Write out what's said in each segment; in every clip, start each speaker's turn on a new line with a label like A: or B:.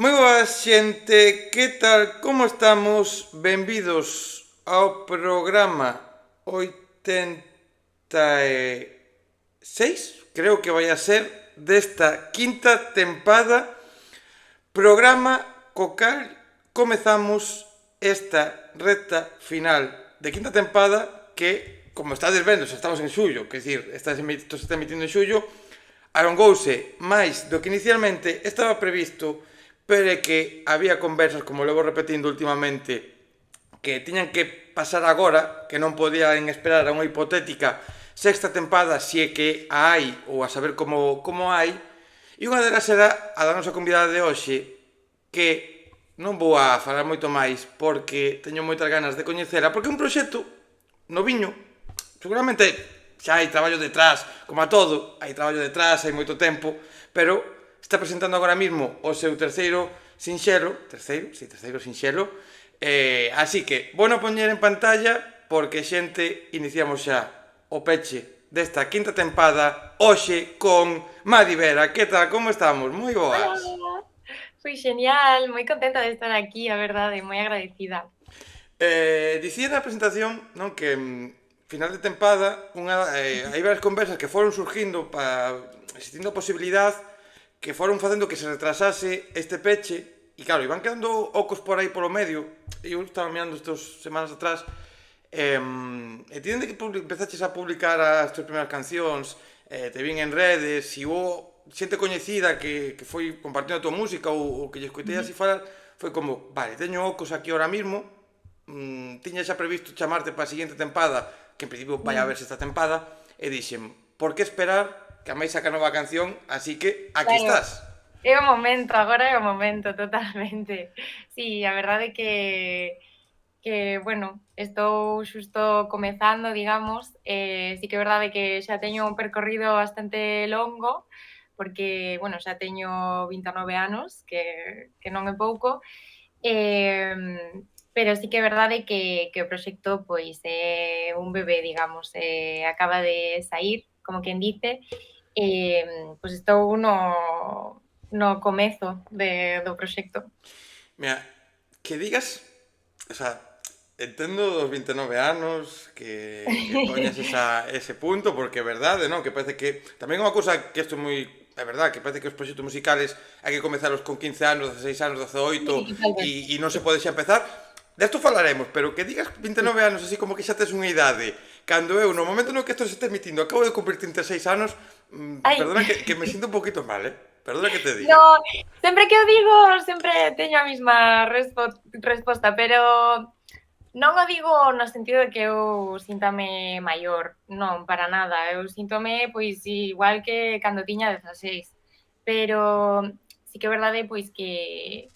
A: Moi boa xente, que tal, como estamos? Benvidos ao programa 86, creo que vai a ser, desta quinta tempada, programa co cal comezamos esta recta final de quinta tempada que, como estades vendo, xa estamos en xullo, que dicir, isto se está emitindo en xullo, alongouse máis do que inicialmente estaba previsto, pero é que había conversas, como levo repetindo últimamente, que tiñan que pasar agora, que non podían esperar a unha hipotética sexta tempada, se é que a hai, ou a saber como hai, e unha delas era a da nosa convidada de hoxe, que non vou a falar moito máis, porque teño moitas ganas de coñecela, porque é un proxecto noviño, seguramente xa hai traballo detrás, como a todo, hai traballo detrás, hai moito tempo, pero está presentando agora mesmo o seu terceiro sinxelo, terceiro sinxelo, así que, bueno poñer en pantalla, porque xente, iniciamos xa o peche desta quinta tempada, hoxe con Madi Vera. Que tal, como estamos? Moi
B: Hola,
A: boas.
B: foi genial, moi contenta de estar aquí, a verdade, moi agradecida.
A: Dicía na presentación, non, que final de tempada hai varias conversas que foron surgindo para existindo a posibilidade que foron facendo que se retrasase este peche e claro, iban quedando ocos por aí polo medio e eu estaba mirando estes semanas atrás e ti dende que empezaches a publicar as tuas primeiras cancións, te vin en redes e hubo xente coñecida que foi compartindo a tua música ou que lle escoitei así falar, foi como, vale, teño ocos aquí ahora mismo, tiña xa previsto chamarte para a seguinte tempada, que en principio vai a verse esta tempada, e dixen, por que esperar que a máis saca nova canción, así que aquí
B: Claro,
A: estás.
B: é o momento, agora é o momento, totalmente. Sí, a verdade que bueno, estou xusto comezando, digamos, sí que é verdade que xa teño un percorrido bastante longo, porque, bueno, xa teño 29 anos, que non é pouco, pero sí que é verdade que o proxecto pois é un bebé, digamos, acaba de saír, como quen dice, pois estou no comezo do proxecto.
A: Mira, que digas, o sea, entendo dos 29 anos que poñas ese punto, porque é verdade, non? Que parece que tamén é unha cousa que isto é moi é verdade, que parece que os proxectos musicales hai que comezalos con 15 anos, 16 anos, 18
B: Sí, totalmente.
A: e non se pode xa empezar. Desto falaremos, pero que digas 29 anos así como que xa tes unha idade, cando eu no momento no que isto se está emitindo acabo de cumprir 36 anos,
B: Ai,
A: perdona que me sinto un poquito mal, Perdona que te diga.
B: no, sempre que o digo, sempre teño a mesma resposta, pero non o digo no sentido de que eu síntame maior, non, para nada. Eu síntome, pois, igual que cando tiña 16. Pero sí que é verdade, pois, que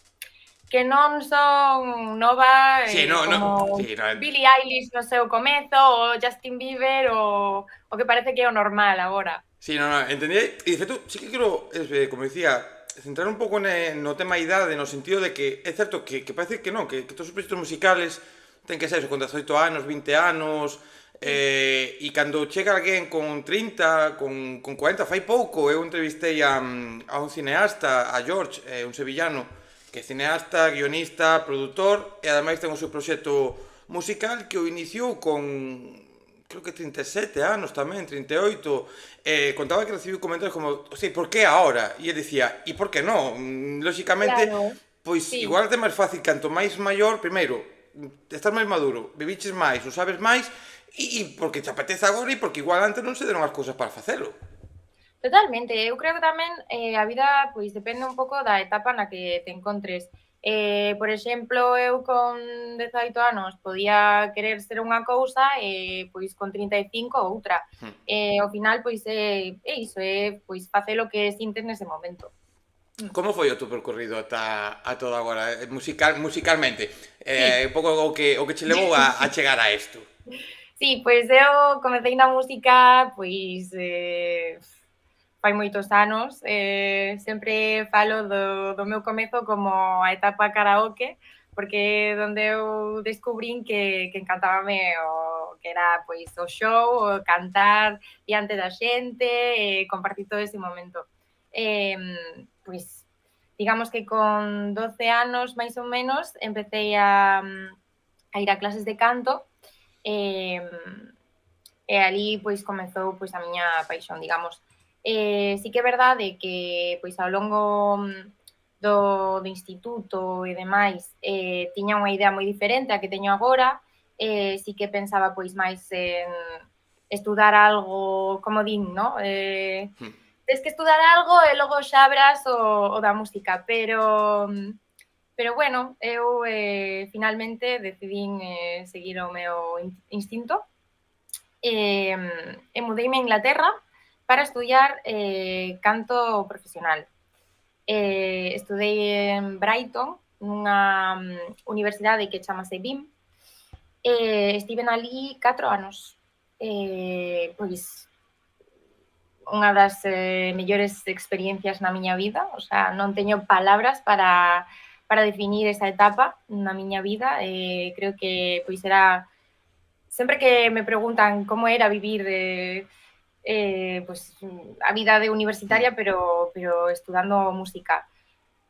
B: non son nova
A: Sí, no, no,
B: como
A: sí, no,
B: Billie Eilish no seu comezo ou Justin Bieber o que parece que é o normal agora.
A: sí, no, no, entendí. Y de feito, sí que quiero, como decía, centrar un pouco no tema idade, no sentido de que é certo que parece que non, que todos os proxectos musicales ten que ser eso, con 18 anos, 20 anos,
B: Sí.
A: e cando chega alguén con 30, con 40, fai pouco, eu entrevistei a un cineasta, a George, un sevillano, que é cineasta, guionista, produtor, e ademais ten o seu proxecto musical que o iniciou con creo que 37 anos tamén, 38, contaba que recibiu comentarios como, sí, por que ahora? E ele dicía, e por que non? Lóxicamente,
B: Claro,
A: pois
B: sí.
A: igual é máis fácil canto máis maior, primeiro, estás máis maduro, viviches máis, o sabes máis, e porque te apetece agora e porque igual antes non se deron as cousas para facelo.
B: Totalmente, eu creo que tamén a vida pois depende un pouco da etapa na que te encontres. Por exemplo, eu con 18 anos podía querer ser unha cousa e pois con 35 outra. Ao final pois é iso, é pois facer o que sintes nese momento. Mm.
A: Como foi o teu percorrido a todo agora, musicalmente?
B: Sí.
A: Un pouco o que che levou a chegar a isto.
B: Sí, pois eu comecei na música pois fai moitos anos, sempre falo do meu comezo como a etapa karaoke, porque é onde eu descubrín que encantábame o que era pois o show, o cantar diante da xente, compartir todo ese momento. Pois digamos que con 12 anos, máis ou menos, empecé a ir a clases de canto, e ali pois comezou pois a miña paixón, digamos. Sí que é verdade que pois ao longo do instituto e demais tiña unha idea moi diferente a que teño agora, sí que pensaba pois máis en estudar algo, como din, no? Tens que estudar algo e logo xa verás o da música, pero bueno, eu finalmente decidín seguir o meu instinto e mudeime a Inglaterra para estudiar canto profesional. Estudei en Brighton, nunha universidade que chamase BIM, estive ali 4 anos. Pois unha das mellores experiencias na miña vida, o sea, non teño palabras para definir esa etapa na miña vida, creo que pois era sempre que me preguntan como era vivir pues, a vida de universitaria, pero estudando música.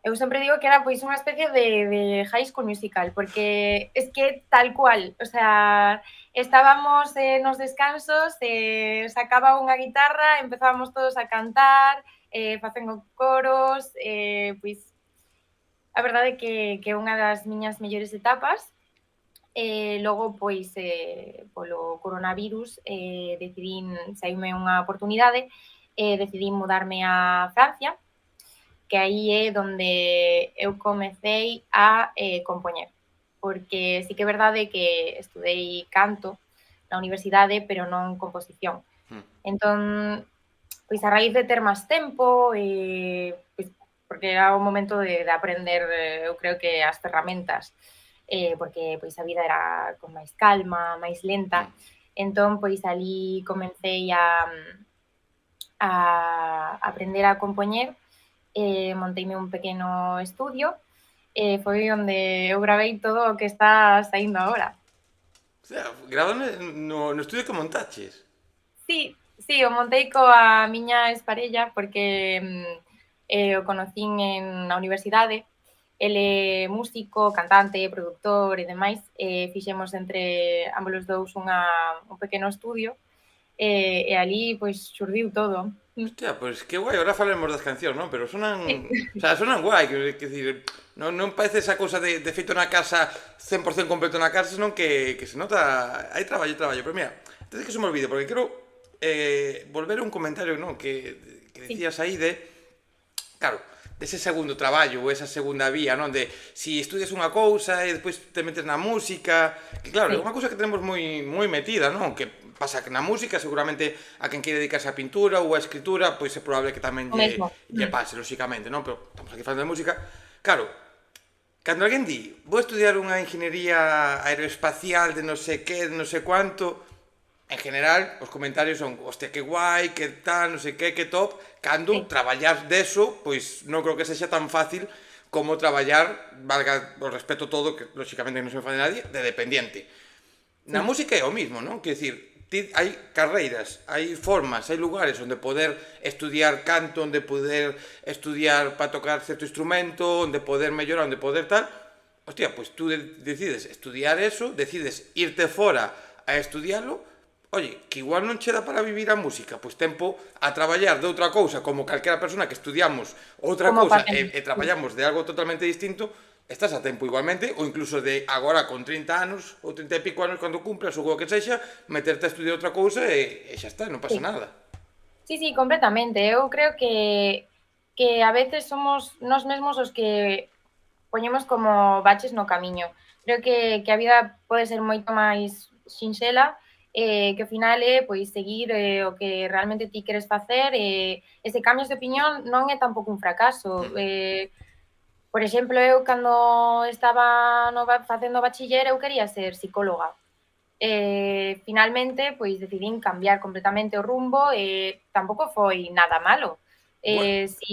B: Eu sempre digo que era pois unha especie de High School Musical, porque es que tal cual, o sea, estábamos nos descansos, sacaba unha guitarra, empezábamos todos a cantar, facendo coros, pois a verdade que é unha das miñas mellores etapas. Logo, pois, polo coronavirus, decidín, saíme unha oportunidade, decidín mudarme a Francia, que aí é donde eu comecei a compoñer, porque sí que é verdade que estudei canto na universidade, pero non composición. Entón, pois a raíz de ter máis tempo, pois, porque era o momento de aprender, eu creo que as ferramentas, porque pois a vida era con máis calma, máis lenta, entón pois ali comecei a aprender a compoñer, monteime un pequeno estudio, foi onde eu gravei todo o que está saindo agora.
A: O sea, grabando no estudio que montaches?
B: Sí, o montei coa miña exparella porque o conocín na universidade. Ele é músico, cantante, produtor e demais. Fixemos entre ambos os dous un pequeno estudio e ali pois xurdiu todo.
A: Hostia, pois que guai, ahora falemos das cancións, non? Pero sonan,
B: Sí.
A: o sea, sonan guai, que decir, non parece esa cousa de feito na casa, 100% completo na casa, senón que se nota, hai traballo, pero mira, antes de que se me olvide, porque quero volver a un comentario, non, que dicías aí de, claro, dese segundo traballo ou esa segunda vía, non? De si estudias unha cousa e despois te metes na música, que claro, é unha cousa que tenemos moi metida, non? Que pasa que na música seguramente a quen quere dedicarse á pintura ou á escritura, pois é probable que tamén lle pase, lóxicamente, non? Pero estamos aquí falando de música. Claro, cando alguén di, vou estudiar unha ingeniería aeroespacial de non sei que, de non sei cuánto, en general, os comentarios son hostia, que guai, que tal, non sei que top, cando traballar deso, pois non creo que sexa tan fácil como traballar, valga o respeto todo, que lóxicamente non se me fai de nadie, de dependiente. Na música é o mismo, non? Quer dicir, hai carreiras, hai formas, hai lugares onde poder estudiar canto, onde poder estudiar para tocar certo instrumento, onde poder mellorar, onde poder tal. Hostia, pois tú decides estudiar eso, decides irte fora a estudialo. Oye, que igual non che dá para vivir a música, pois tempo a traballar de outra cousa, como calquera persona que estudiamos outra cousa e traballamos de algo totalmente distinto, estás a tempo igualmente, ou incluso de agora con 30 anos, ou 30 e pico anos cando cumplas, ou o que sexa, meterte a estudiar outra cousa e xa está, non pasa nada.
B: Sí, completamente. Eu creo que a veces somos nós mesmos os que poñemos como baches no camiño. Creo que a vida pode ser moito máis sinxela, que ao final é pois seguir o que realmente ti queres facer, e se cambias de opinión non é tampouco un fracaso. Por exemplo, eu cando estaba facendo bachiller eu quería ser psicóloga. Finalmente, pois decidín cambiar completamente o rumbo e tampouco foi nada malo.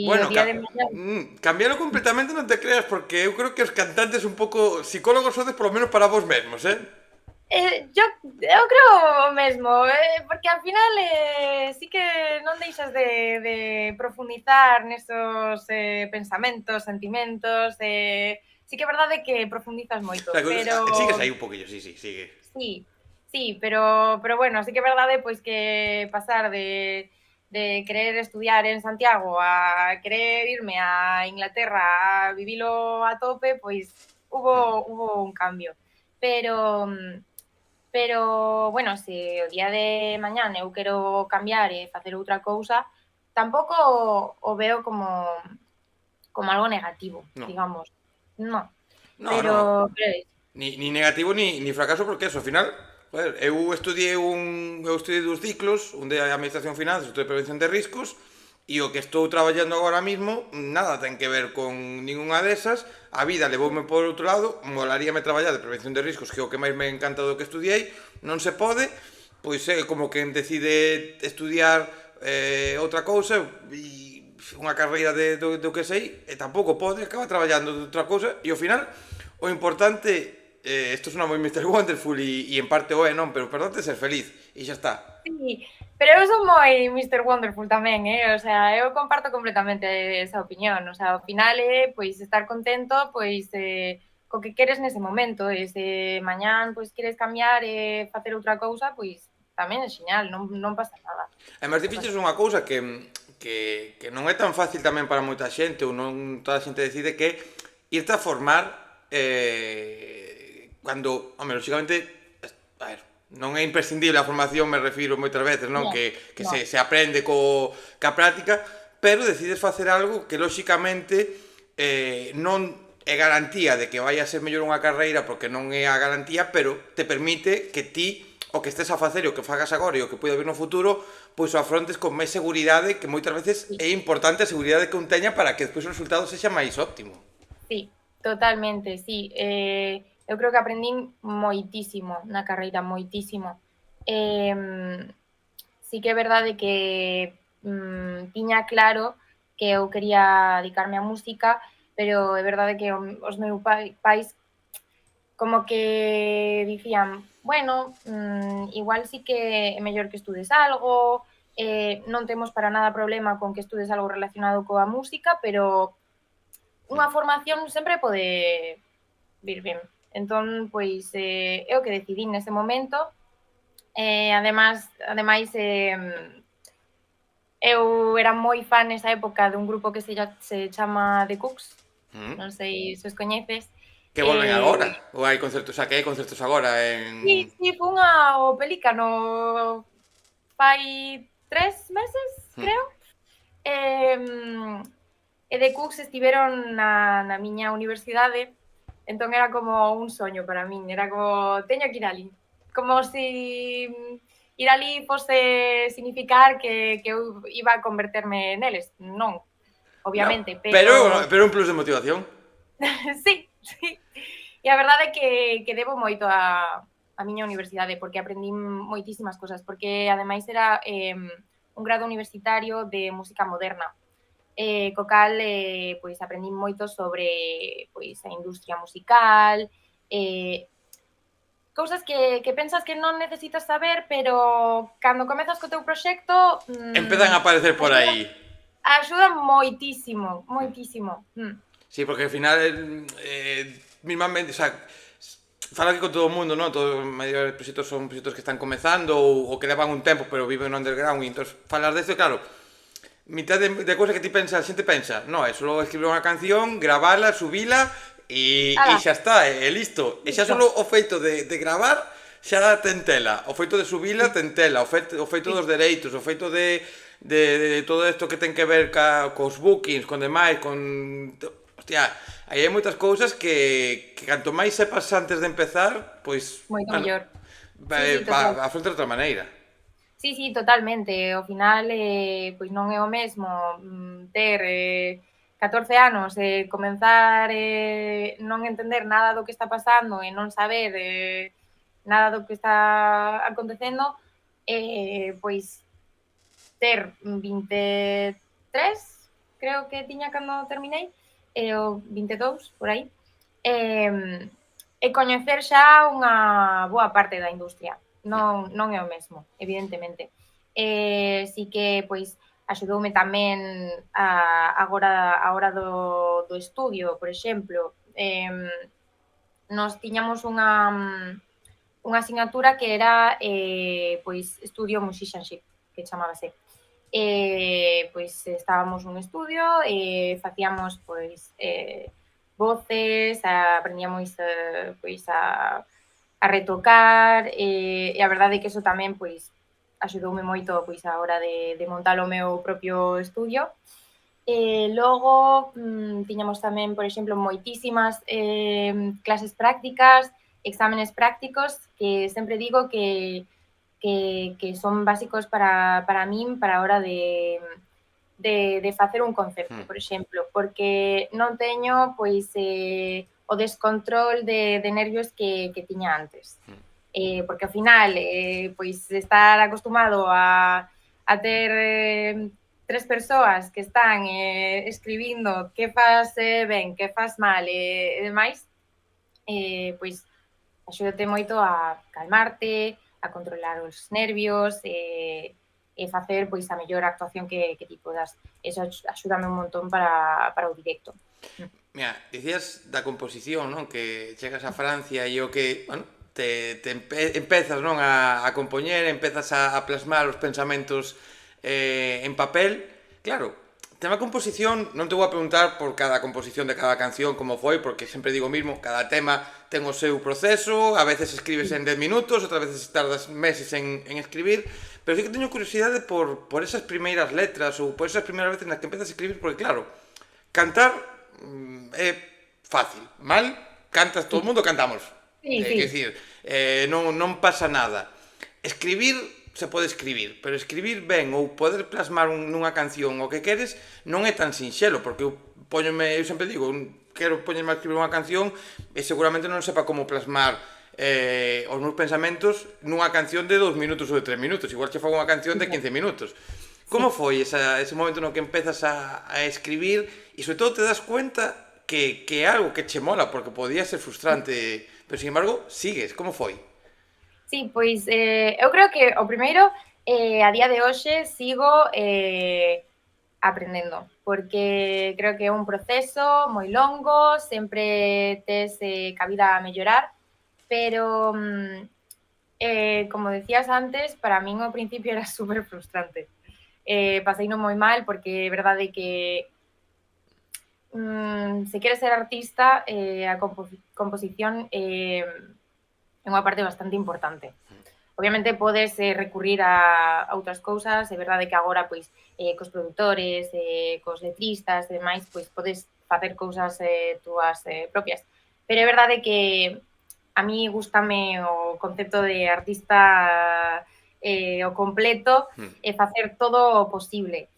A: Bueno, cambiarlo completamente non te creas, porque eu creo que os cantantes un pouco psicólogos sodes polo menos para vos mesmos, eh?
B: Eu creo o mesmo, porque ao final sí que non deixas de profundizar nesos pensamentos, sentimentos, sí que é verdade que profundizas moito, pero
A: Sigues aí un poquillo, sí, sí, sigue.
B: sí, sí, pero bueno, sí que é verdade pois que pasar de querer estudiar en Santiago a querer irme a Inglaterra a vivilo a tope, pois hubo un cambio. Pero bueno, se o día de mañán eu quero cambiar e facer outra cousa, tampouco o veo como algo negativo,
A: No,
B: digamos. No,
A: no, no.
B: pero é iso.
A: Ni negativo ni fracaso porque eso, ao final, joder, eu estudiei dous ciclos, un de Administración Finanzas, outro de Prevención de Riscos, e o que estou traballando agora mismo nada ten que ver con ninguna desas, a vida levoume por outro lado, molaríame traballar de Prevención de Riscos, que é o que máis me encanta do que estudiei, non se pode, pois é como quen decide estudiar outra cousa e unha carreira do que sei e tampouco pode, acaba traballando de outra cousa e ao final o importante isto sona moi Mr. Wonderful e en parte o é, non, pero o importante é ser feliz e xa está.
B: Sí, pero eu son moi Mr. Wonderful tamén, o sea, eu comparto completamente esa opinión, o sea, ao final é, pois, estar contento, pois, co que queres nese momento, e se mañán, pois, queres cambiar e facer outra cousa, pois, tamén é xeñal, non pasa nada.
A: Además, ti fixes unha cousa que non é tan fácil tamén para moita xente ou non toda a xente decide que irte a formar cando, home, lógicamente, a ver, non é imprescindible a formación, me refiro moitas veces, non?
B: No,
A: Que
B: no.
A: se aprende ca práctica, pero decides facer algo que lógicamente non é garantía de que vai a ser mellor unha carreira porque non é a garantía, pero te permite que ti o que estés a facer e o que fagas agora e o que poida vir no futuro, pois o afrontes con máis seguridade, que moitas veces
B: Sí,
A: é importante a seguridade que un teña para que despois o resultado sexa máis óptimo.
B: sí, totalmente, sí. Eu creo que aprendín moitísimo na carreira, moitísimo. Sí que é verdade que tiña claro que eu quería dedicarme á música, pero é verdade que os meus pais como que dicían, bueno, igual sí que é mellor que estudes algo, non temos para nada problema con que estudes algo relacionado coa música, pero unha formación sempre pode vir ben. Entón, pois, é o que decidín nese momento. Ademais, eu era moi fan nesa época dun grupo que se chama The Cooks,
A: Mm.
B: non sei se os coñeces.
A: Que volven agora, ou hai concertos, que hai concertos agora en...
B: Sí, fun ao Pelícano fai 3 meses,
A: Mm.
B: creo. E The Cooks estiveron na miña universidade, entón era como un soño para min, era como, teño que ir ali. Como si ir ali fose significar que eu iba a converterme neles. Non,
A: No,
B: obviamente, pero
A: pero un plus de motivación.
B: sí, sí. E a verdade é que debo moito a miña universidade, porque aprendín moitísimas cosas, porque ademais era un grado universitario de música moderna, co cal pois aprendín moito sobre pois a industria musical, cousas que pensas que non necesitas saber, pero cando comezas co teu proxecto
A: Empezan a aparecer por
B: axuda,
A: aí.
B: axuda moitísimo, moitísimo.
A: Sí, porque ao final, mismamente, o sea, falo aquí con todo o mundo, non? Todos os maiores proxectos son proxectos que están comezando ou que levan un tempo, pero viven no underground, e entón falas desto, claro, mitad de cousa que ti pensa, a xente pensa, no, é só escribir unha canción, gravala, subila e
B: Ala,
A: xa está, e listo. E xa
B: listo.
A: só o feito de gravar xa ten tela, o feito de subila ten tela, o feito dos dereitos, o feito de todo isto que ten que ver cos bookings, con demais, con... Hostia, aí hai moitas cousas que canto máis sepas antes de empezar, pois,
B: Moito
A: bueno,
B: mellor. Sí, total.
A: afronta de outra maneira.
B: Sí, totalmente. Ao final, pois non é o mesmo ter 14 anos e comenzar non entender nada do que está pasando e non saber nada do que está acontecendo, pois ter 23, creo que tiña cando terminei, ou 22, por aí, e coñecer xa unha boa parte da industria. Non é o mesmo, evidentemente. Si que, pois, axudoume tamén agora a hora do estudio, por exemplo, nos tiñamos unha asignatura que era pois Studio Musicianship, que chamábase. Pois estábamos nun estudio e facíamos pois voces, aprendíamos pois a retocar e a verdade é que eso tamén pois axudoume moito pois a hora de montar o meu propio estudio. Logo, tiñamos tamén, por exemplo, moitísimas clases prácticas, exámenes prácticos, que sempre digo que son básicos para min para a hora de facer un concerto, por exemplo, porque non teño pois o descontrol de nervios que tiña antes. Porque ao final, pois estar acostumado a ter tres persoas que están escribindo que fas ben, que fas mal e demais, pois axúdate moito a calmarte, a controlar os nervios e facer pois a mellor actuación que ti podas. Eso axúdame un montón para o directo.
A: Mira, dicías da composición, non? Que chegas a Francia e o que, bueno, empezas, non, a compoñer, empezas a plasmar os pensamentos en papel. Claro, tema composición, non te vou a preguntar por cada composición de cada canción como foi, porque sempre digo o mismo, cada tema ten o seu proceso, a veces escribes en 10 minutos, outras veces tardas meses en escribir, pero sí que teño curiosidade por esas primeiras letras ou por esas primeiras veces nas que empezas a escribir, porque claro, cantar é fácil, mal, cantas, todo o mundo cantamos.
B: Sí,
A: Quer dicir, non pasa nada. Escribir se pode escribir, pero escribir ben ou poder plasmar nunha canción o que queres non é tan sinxelo, porque eu sempre digo, quero poñerme a escribir unha canción e seguramente non sepa como plasmar os meus pensamentos nunha canción de 2 minutos ou de 3 minutos, igual che fago unha canción de 15 minutos. Como foi ese momento no que empezas a escribir e sobre todo te das cuenta que é algo que che mola, porque podía ser frustrante, pero sin embargo, sigues, como foi?
B: Sí, pois eu creo que o primeiro, a día de hoxe sigo aprendendo, porque creo que é un proceso moi longo, sempre tes cabida a mellorar, pero como decías antes, para min ao principio era super frustrante. Pasei non moi mal porque é verdade que se queres ser artista, a composición é unha parte bastante importante. Obviamente podes recurrir a outras cousas, é verdade que agora pois cos produtores, cos letristas e demais, pois podes facer cousas túas propias. Pero é verdade que a mí gústame o concepto de artista o completo e facer todo o posible.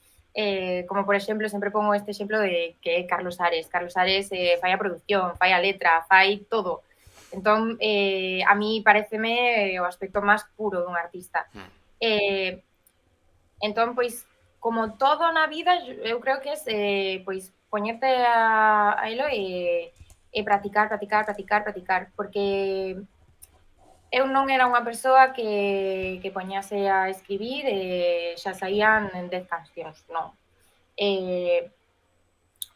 B: Como por exemplo, sempre pongo este exemplo de que é Carlos Ares. Carlos Ares fai a produción, fai a letra, fai todo. Entón, a mí pareceme o aspecto máis puro dun artista. Entón, pois, como todo na vida, eu creo que é pois, poñerte a elo e practicar, porque eu non era unha persoa que poñase a escribir e xa saían 10 cancións, non.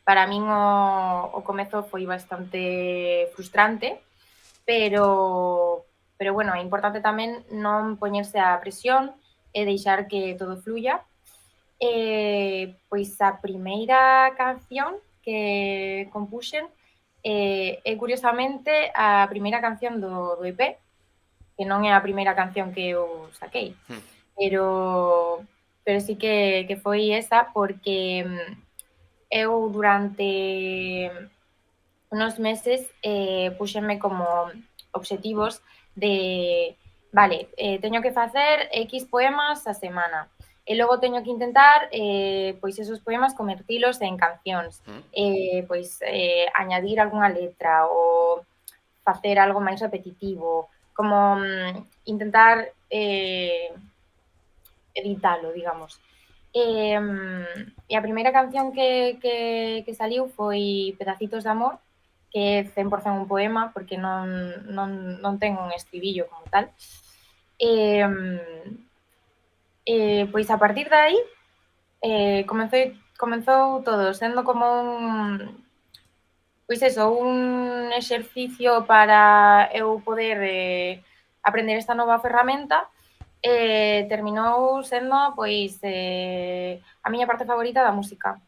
B: Para min o comezo foi bastante frustrante, pero bueno, é importante tamén non poñerse a presión e deixar que todo fluya. Pois a primeira canción que compuxen é curiosamente a primeira canción do EP, que non é a primeira canción que eu saquei, pero sí que foi esa porque eu durante unos meses puxenme como obxectivos de, vale, teño que facer X poemas a semana e logo teño que intentar pois esos poemas convertilos en cancións, pois añadir algunha letra ou facer algo máis repetitivo, como intentar editalo, digamos. E a primeira canción que saliu foi Pedacitos de amor, que é 100% un poema, porque non ten un estribillo como tal. Pois a partir de aí comezou todo sendo como pois eso, un exercicio para eu poder aprender esta nova ferramenta, terminou sendo pois a miña parte favorita da música.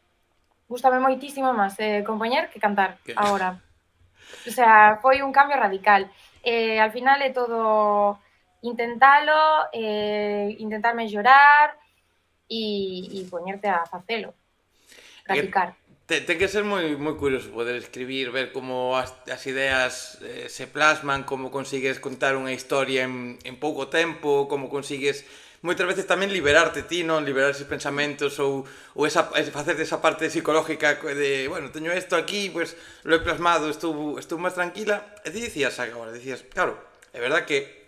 B: Gústame moitísimo máis compoñer que cantar
A: Que-
B: agora. O sea, foi un cambio radical. Al final é todo intentalo, intentar mellorar e poñerte a facelo,
A: É que
B: practicar.
A: ten que ser moi curioso poder escribir, ver como as ideas se plasman, como consigues contar unha historia en pouco tempo, como consigues moitas veces tamén liberarte ti, non? Liberar esos pensamentos ou facer esa parte psicológica de, bueno, teño isto aquí, pues lo he plasmado, estou máis tranquila. E ti dicías agora, dicías, claro, é verdad que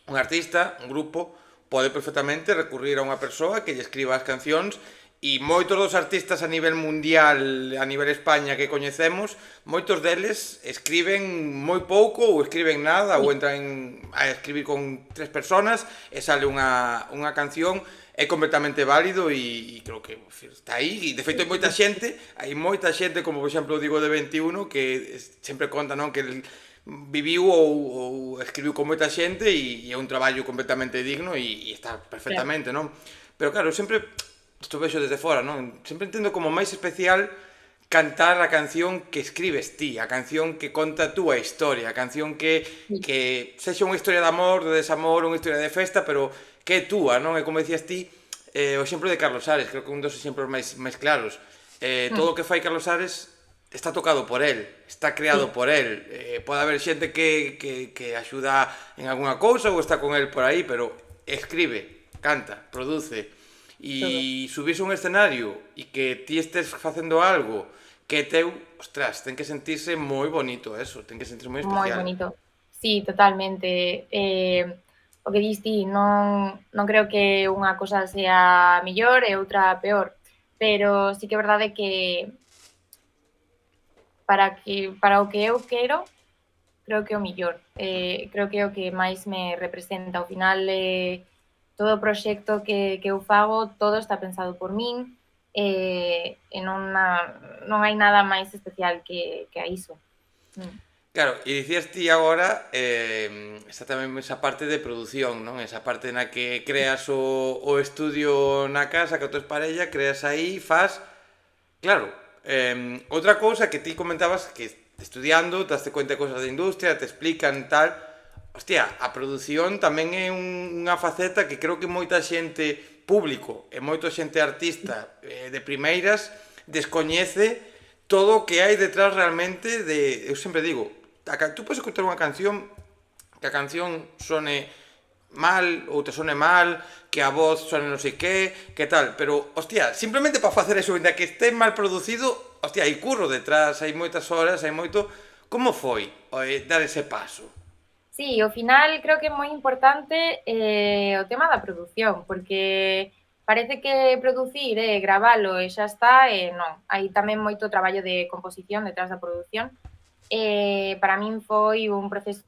A: un artista, un grupo, pode perfectamente recurrir a unha persoa que lle escriba as cancións e moitos dos artistas a nivel mundial, a nivel España que coñecemos, moitos deles escriben moi pouco ou escriben nada ou entran a escribir con 3 personas e sale unha canción é completamente válido e creo que está aí e de feito hai moita xente como por exemplo o Diego de 21 que sempre conta non que el viviu ou escribiu con moita xente e é un traballo completamente digno e está
B: Claro.
A: perfectamente, non? Pero claro, sempre isto vexo desde fora, non? Sempre entendo como máis especial cantar a canción que escribes ti, a canción que conta a túa historia, a canción que sexa unha historia de amor, de desamor, unha historia de festa, pero que é túa, non? E como decías ti, o exemplo de Carlos Ares, creo que é un dos exemplos máis claros. Todo o que fai Carlos Ares está tocado por él, está creado
B: Sí,
A: por él. Pode haber xente que axuda en algunha cousa ou está con él por aí, pero escribe, canta, produce.
B: todo.
A: E subirse a un escenario e que ti estés facendo algo que é teu, ostras, ten que sentirse moi bonito eso, ten que sentirse moi
B: Moi
A: especial.
B: bonito. Sí, totalmente. O que dis ti, non creo que unha cosa sea mellor e outra peor, pero sí que é verdade que para o que eu quero, creo que é o mellor. Creo que é o que máis me representa. Ao final, todo o proxecto que eu fago, todo está pensado por min, e non hai nada máis especial que a iso. Mm.
A: Claro, e dicías ti agora está tamén esa parte de produción, non? Esa parte na que creas o estudio na casa que tua parella, creas aí, faz. Claro, outra cousa que ti comentabas que estudiando, te daste cuenta de cosas de industria, te explican tal. Hostia, a produción tamén é unha faceta que creo que moita xente público e moita xente artista de primeiras descoñece todo o que hai detrás realmente de, eu sempre digo, tú podes escutar unha canción que a canción sone mal ou te sone mal, que a voz sone non sei que tal, pero, hostia, simplemente para facer eso, ainda que este mal producido, hostia, hai curro detrás, hai moitas horas, hai moito. Como foi dar ese paso?
B: Sí, ao final creo que é moi importante o tema da produción, porque parece que producir é gravalo e xa está, e non. Hai tamén moito traballo de composición detrás da produción. Para min foi un proceso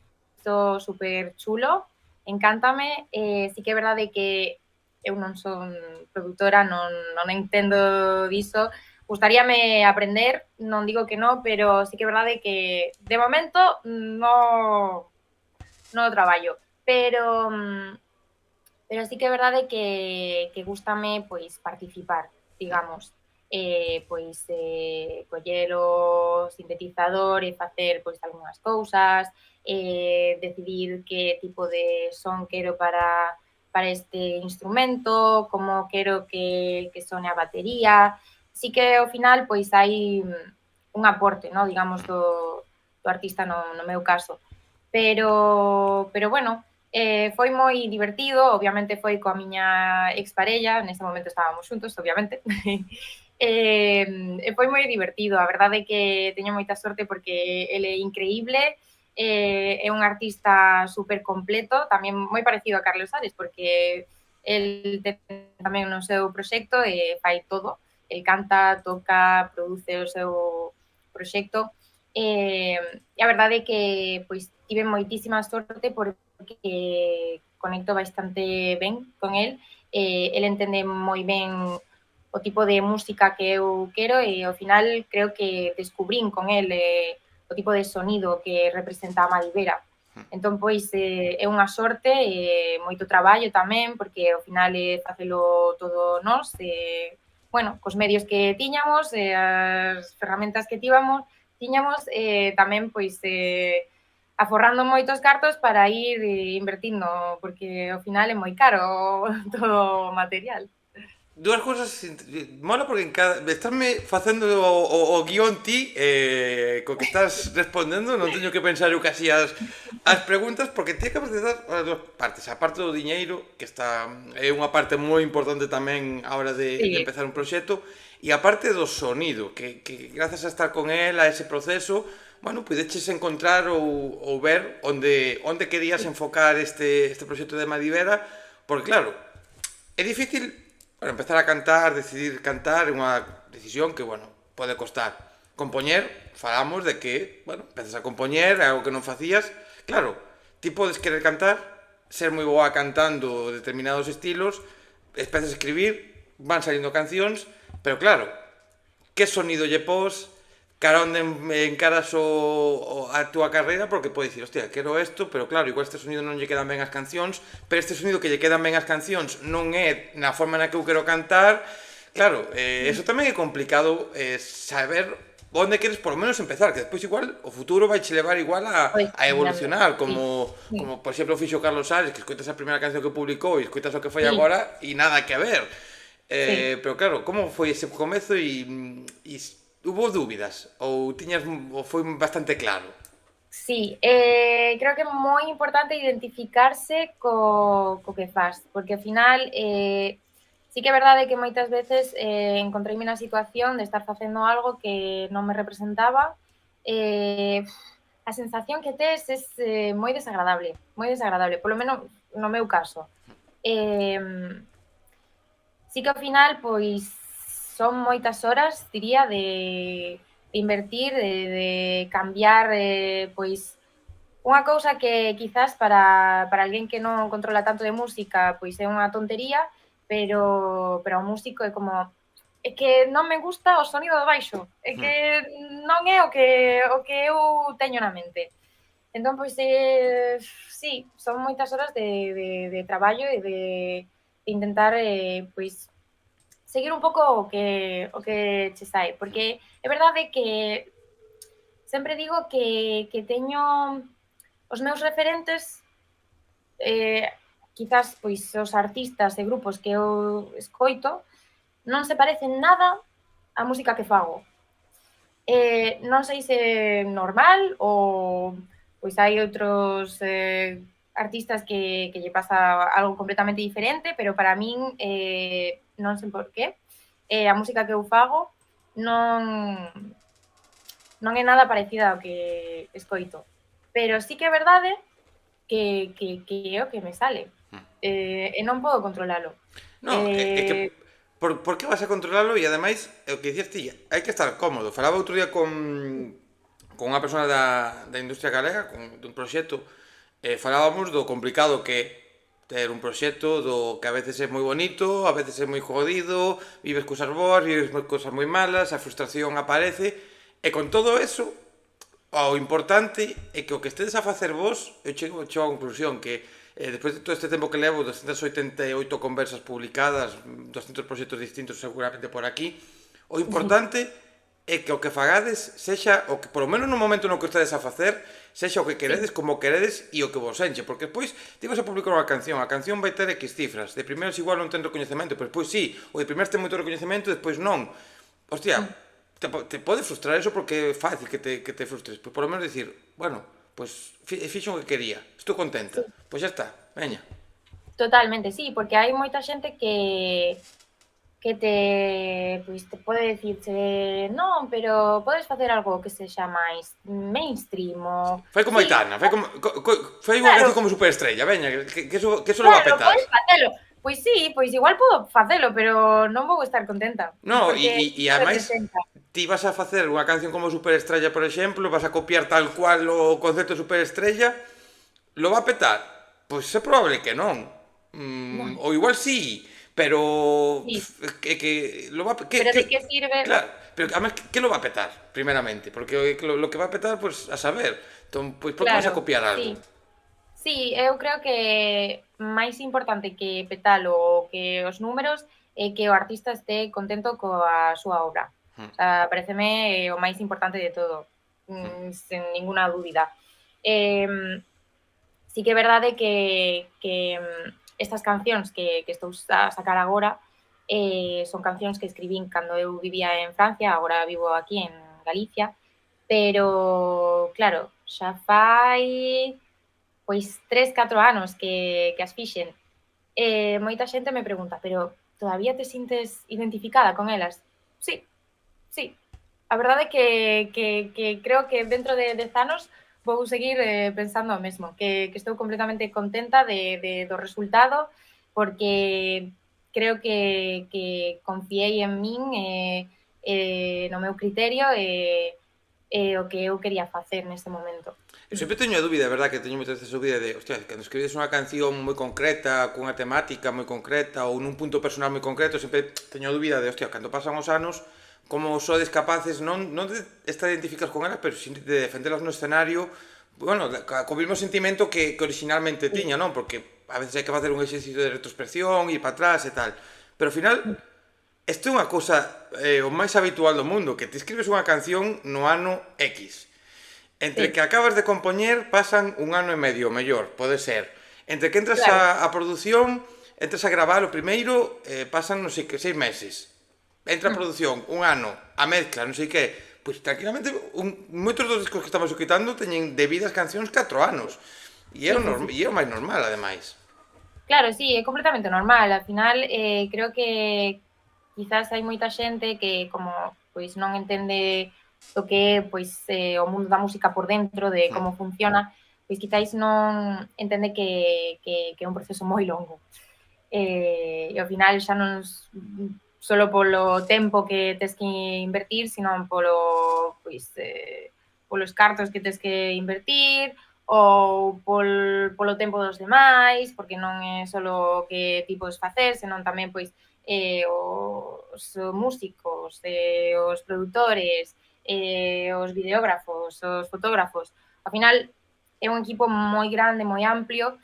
B: super chulo, encántame. Sí que é verdade que eu non son produtora, non entendo diso. Gustaríame aprender, non digo que non, pero sí que é verdade que de momento no traballo, pero sí que é verdade que gústame pois participar, digamos, pois coller o sintetizador e facer pois algunhas cousas, decidir que tipo de son quero para este instrumento, como quero que sone a batería. Sí que ao final pois hai un aporte, no, digamos, do artista no meu caso. Pero bueno, foi moi divertido, obviamente foi coa miña exparella, nese momento estábamos xuntos, obviamente, e foi moi divertido, a verdade é que teño moita sorte porque ele é increíble, é un artista super completo, tamén moi parecido a Carlos Ares, porque el ten tamén no seu proxecto e fai todo, el canta, toca, produce o seu proxecto, E a verdade é que pois tive moitísima sorte porque conecto bastante ben con el. El entende moi ben o tipo de música que eu quero e ao final creo que descubrín con el o tipo de sonido que representa a Madivera. Entón, pois, é unha sorte e moito traballo tamén, porque ao final é facelo todo nós, bueno, cos medios que tiñamos, as ferramentas que tiñamos, tamén, pois, aforrando moitos cartos para ir invertindo, porque ao final é moi caro todo o material.
A: Dúas cousas mola porque en cada estarme facendo o guión ti co que estás respondendo, non teño que pensar eu casi as preguntas porque ti acabas de dar as dúas partes, a parte do diñeiro que está é unha parte moi importante tamén a hora de
B: Sí,
A: empezar un proxecto e a parte do sonido que grazas a estar con el, a ese proceso bueno, pudeches encontrar ou ver onde querías enfocar este proxecto de Madivera porque claro, é difícil para empezar a cantar, decidir cantar é unha decisión que, bueno, pode costar. Compoñer, falamos de que, bueno, empezas a compoñer, é algo que non facías. Claro, ti podes querer cantar, ser moi boa cantando determinados estilos, empezas a escribir, van saliendo cancións, pero claro, que sonido lle pos, cara onde encaras a túa carreira, porque pode dicir, hostia, quero isto, pero claro, igual este sonido non lle quedan ben as cancións, pero este sonido que lle quedan ben as cancións non é na forma na que eu quero cantar, claro, eso tamén é complicado saber onde queres por lo menos empezar, que despois igual o futuro vai che levar igual
B: pois
A: a evolucionar,
B: sí, sí,
A: como por exemplo fixo Carlos Ares, que escoitas a primeira canción que publicou e escoitas o que foi
B: sí,
A: agora e nada que ver.
B: sí.
A: Pero claro, como foi ese comezo e hubo dúbidas ou tiñas ou foi bastante claro?
B: Sí, creo que é moi importante identificarse co que faz, porque ao final sí que é verdade que moitas veces encontreime na situación de estar facendo algo que non me representaba, a sensación que tes é moi desagradable, polo menos no meu caso. Eh, sí que ao final, pois, son moitas horas, diría, de invertir, de cambiar, pois, unha cousa que quizás para alguén que non controla tanto de música, pois é unha tontería, pero ao músico é como é que non me gusta o sonido do baixo, é que non é o que eu teño na mente. Entón, pois, sí, son moitas horas de traballo e de intentar, pois, seguir un pouco o que che sae, porque é verdade que sempre digo que teño os meus referentes, quizás pois os artistas e grupos que eu escoito non se parecen nada á música que fago. Non sei se é normal ou pois hai outros artistas que lle pasa algo completamente diferente, pero para min non sei por qué, a música que eu fago non non é nada parecida ao que escoito. Pero sí que é verdade que é o que me sale. E non podo controlalo.
A: No, é que por que vas a controlalo e ademais, é o que dicías ti, hai que estar cómodo. Falaba outro día con unha persona da industria galega, dun proxecto, falábamos do complicado que é ter un proxecto do que a veces é moi bonito, a veces é moi jodido, vives cousas boas, vives cousas moi malas, a frustración aparece, e con todo eso, o importante é que o que estedes a facer vos, eu chego á conclusión que despois de todo este tempo que levo, 288 conversas publicadas, 200 proxectos distintos seguramente por aquí, o importante é que o que fagades sexa, o que polo menos no momento no que estedes a facer, sexa o que queredes, como queredes e o que vos enche, porque despois ti vas a publicar unha canción, a canción vai ter X cifras, de primeiros igual non ten recoñecemento, pero despois sí, o de primeiros ten moito recoñecemento, despois non. Hostia, te pode frustrar eso porque é fácil que te frustres, pero polo menos dicir, bueno, pois fixo o que quería, estou contenta, pois xa está, veña.
B: Totalmente, sí, porque hai moita xente que pois te pode dicirche non, pero podes facer algo que sexa máis mainstream ou
A: Fai como
B: sí,
A: Aitana, fai unha
B: claro,
A: canción como superestrella, veña, que eso lo va a
B: claro,
A: petar.
B: podes facelo. Pois sí, pois igual podo facelo, pero non vou estar contenta,
A: No,
B: porque
A: e
B: non
A: ademais,
B: representa.
A: ti vas a facer unha canción como Superestrella, por exemplo, vas a copiar tal cual o concepto de Superestrella, lo va a petar? Pois é probable que non.
B: No,
A: Ou igual sí, pero
B: sí,
A: que lo va
B: pero ¿de qué sirve?
A: claro, pero además que lo va a petar primeramente, porque lo que va a petar pues a saber. Entón, pois por que vas a
B: Claro,
A: copiar algo?
B: sí. Sí, eu creo que máis importante que petalo ou que os números é que o artista este contento coa súa obra.
A: Hmm,
B: O sea, pareceme o máis importante de todo,
A: hmm.
B: sen ninguna dúbida. Sí que é verdade que estas cancións que estou a sacar agora son cancións que escribín cando eu vivía en Francia, agora vivo aquí en Galicia, pero claro, xa fai pois 3, 4 anos que as fixen. Moita xente me pregunta, pero todavía te sintes identificada con elas? Sí, sí. A verdade é que creo que dentro de 10 anos vou seguir pensando o mesmo, que estou completamente contenta do resultado, porque creo que confiei en min no meu criterio e o que eu quería facer neste momento.
A: Eu sempre teño a dúbida, é verdad que teño moitas veces a dúbida de, hostia, cando escribes unha canción moi concreta, cunha temática moi concreta ou nun punto personal moi concreto, sempre teño a dúbida de, hostia, cando pasan os anos, como sodes capaces non de estar identificados con elas, pero sin de defendelas no escenario, bueno, co mesmo sentimento que originalmente
B: Sí,
A: tiña, non? Porque a veces hai que facer un exercicio de retrospección, ir para atrás e tal. Pero ao final, isto é unha cousa o máis habitual do mundo, que te escribes unha canción no ano X. Entre
B: sí,
A: que acabas de compoñer pasan un ano e medio, mellor, pode ser. Entre que entras
B: claro.
A: a produción, entras a gravar o primeiro, pasan non sei que 6 meses. Entra a produción, un ano, a mezcla, non sei que, pois tranquilamente moitos dos discos que estamos escutando teñen debidas cancións 4 anos.
B: Sí, sí, sí.
A: E é o máis normal, ademais.
B: Claro, sí, é completamente normal. Al final, creo que quizás hai moita xente que como pois non entende o que é pois o mundo da música por dentro, de
A: Hmm.
B: como funciona, pois quizáis non entende que é un proceso moi longo. E ao final xa non solo polo tempo que tes que invertir, sino polos cartos que tes que invertir, ou polo tempo dos demais, porque non é solo o que ti podes facer, senón tamén pois os músicos, os produtores, os videógrafos, os fotógrafos. Ao final é un equipo moi grande, moi amplio,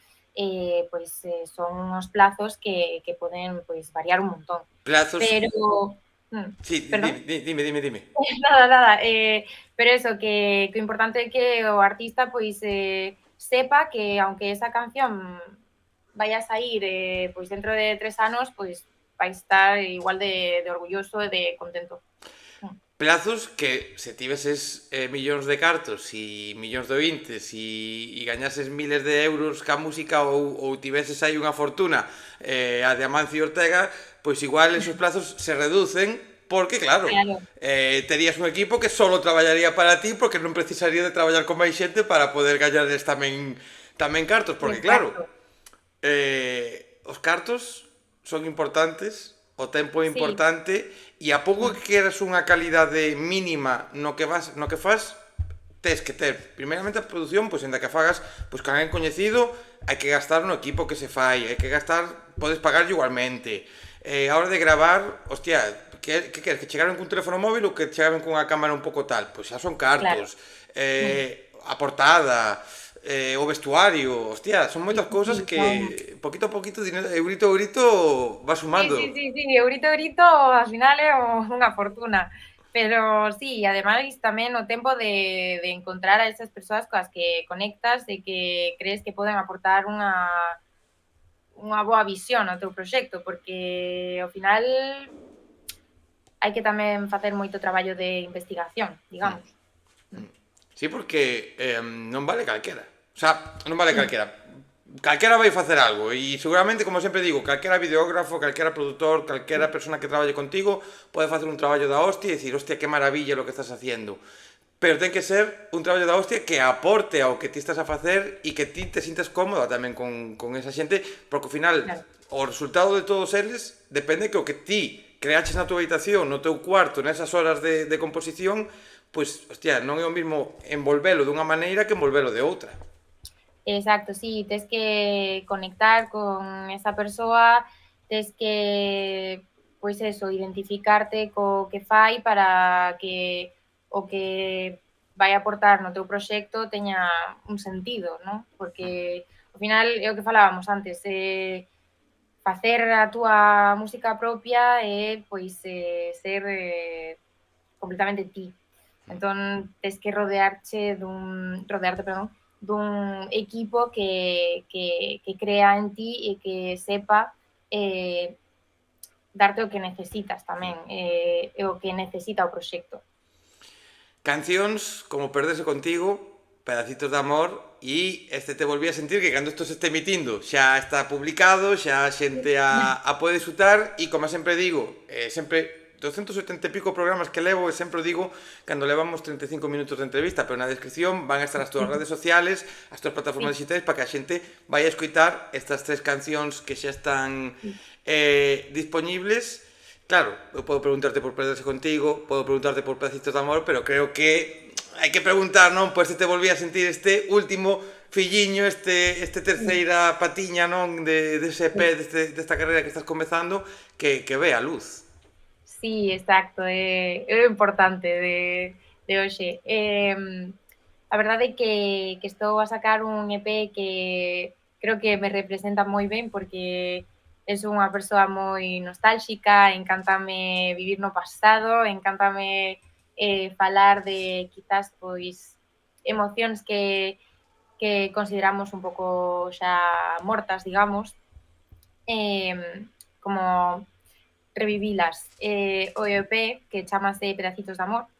B: pois son uns plazos que poden pois variar un montón.
A: Plazos...
B: Pero,
A: Sí,
B: perdón?
A: dime.
B: Nada, nada, pero eso, que o importante é que o artista pois sepa que aunque esa canción vaya a sair pois dentro de 3 anos, pois vai estar igual de orgulloso e de contento.
A: Plazos que se tiveses millóns de cartos e millóns de ointes e gañases miles de euros ca música ou tiveses aí unha fortuna a de Amancio Ortega, pois igual esos plazos se reducen porque, claro,
B: Claro,
A: terías un equipo que solo traballaría para ti porque non precisaría de traballar con máis xente para poder gañarles tamén cartos, porque claro,
B: exacto.
A: os cartos son importantes, o tempo é
B: Sí,
A: importante e a pouco que queras unha calidade mínima no que fas, tes que ter primeiramente a produción, pois ainda que fagas pois con alguén coñecido, hai que gastar no equipo que se fai, hai que gastar, podes pagar igualmente. A hora de gravar, hostia, que queres? Que chegaron cun teléfono móvil ou que chegaron cunha cámara un pouco tal? Pois xa son
B: claro.
A: cartos. A portada, o vestuario, hostia, son
B: Sí,
A: moitas
B: sí,
A: cousas
B: sí,
A: que poquito a poquito, eurito a eurito, va
B: sí,
A: sumando.
B: sí, sí, sí, eurito, eurito, ao final é unha fortuna. Pero sí, ademais tamén o tempo de encontrar a esas persoas coas que conectas e que crees que poden aportar unha boa visión ao teu proxecto, porque ao final hai que tamén facer moito traballo de investigación, digamos.
A: Sí, porque non vale calquera. O sea, non vale calquera. Calquera vai facer algo e seguramente, como sempre digo, calquera videógrafo, calquera produtor, calquera persona que traballe contigo pode facer un traballo da hostia e dicir, hostia, que maravilla lo que estás haciendo. Pero ten que ser un traballo da hostia que aporte ao que ti estás a facer e que ti te sintas cómoda tamén con esa xente, porque ao final
B: Claro,
A: o resultado de todos eles depende que o que ti creaches na tua habitación, no teu cuarto, nesas horas de composición, pois, hostia, non é o mesmo envolvelo dunha maneira que envolvelo de outra.
B: Exacto, sí, tes que conectar con esa persoa, tes que, pois eso, identificarte co que fai para que o que vai aportar no teu proxecto teña un sentido, non? Porque ao final é o que falábamos antes, facer a túa música propia é pois ser completamente ti. Entón, tes que rodearte, perdón, dun equipo que crea en ti e que sepa darte o que necesitas tamén, e o que necesita o proxecto.
A: Cancións como Perderse Contigo, Pedacitos de Amor e este Te Volví a Sentir, que cando isto se este emitindo xa está publicado, xa a xente a pode disfrutar e como sempre digo, sempre 280 e pico programas que levo e sempre digo cando levamos 35 minutos de entrevista, pero na descripción van a estar as túas redes sociales, as túas plataformas digitais para que a xente vai a escoitar estas tres cancións que xa están disponibles. Claro, eu podo preguntarte por Perderse Contigo, podo preguntarte por Pedacitos de Amor, pero creo que hai que preguntar, non? Pois Te Volví a Sentir, este último filliño, este terceira patiña, non? Dese EP, desta carreira que estás comezando, que ve a luz.
B: Sí, exacto, é o importante de hoxe. A verdade é que estou a sacar un EP que creo que me representa moi ben porque es unha persoa moi nostálxica, encántame vivir no pasado, encántame falar de quizás pois emocións que consideramos un pouco xa mortas, digamos, como revivilas. O EP, que chamase Pedacitos de Amor,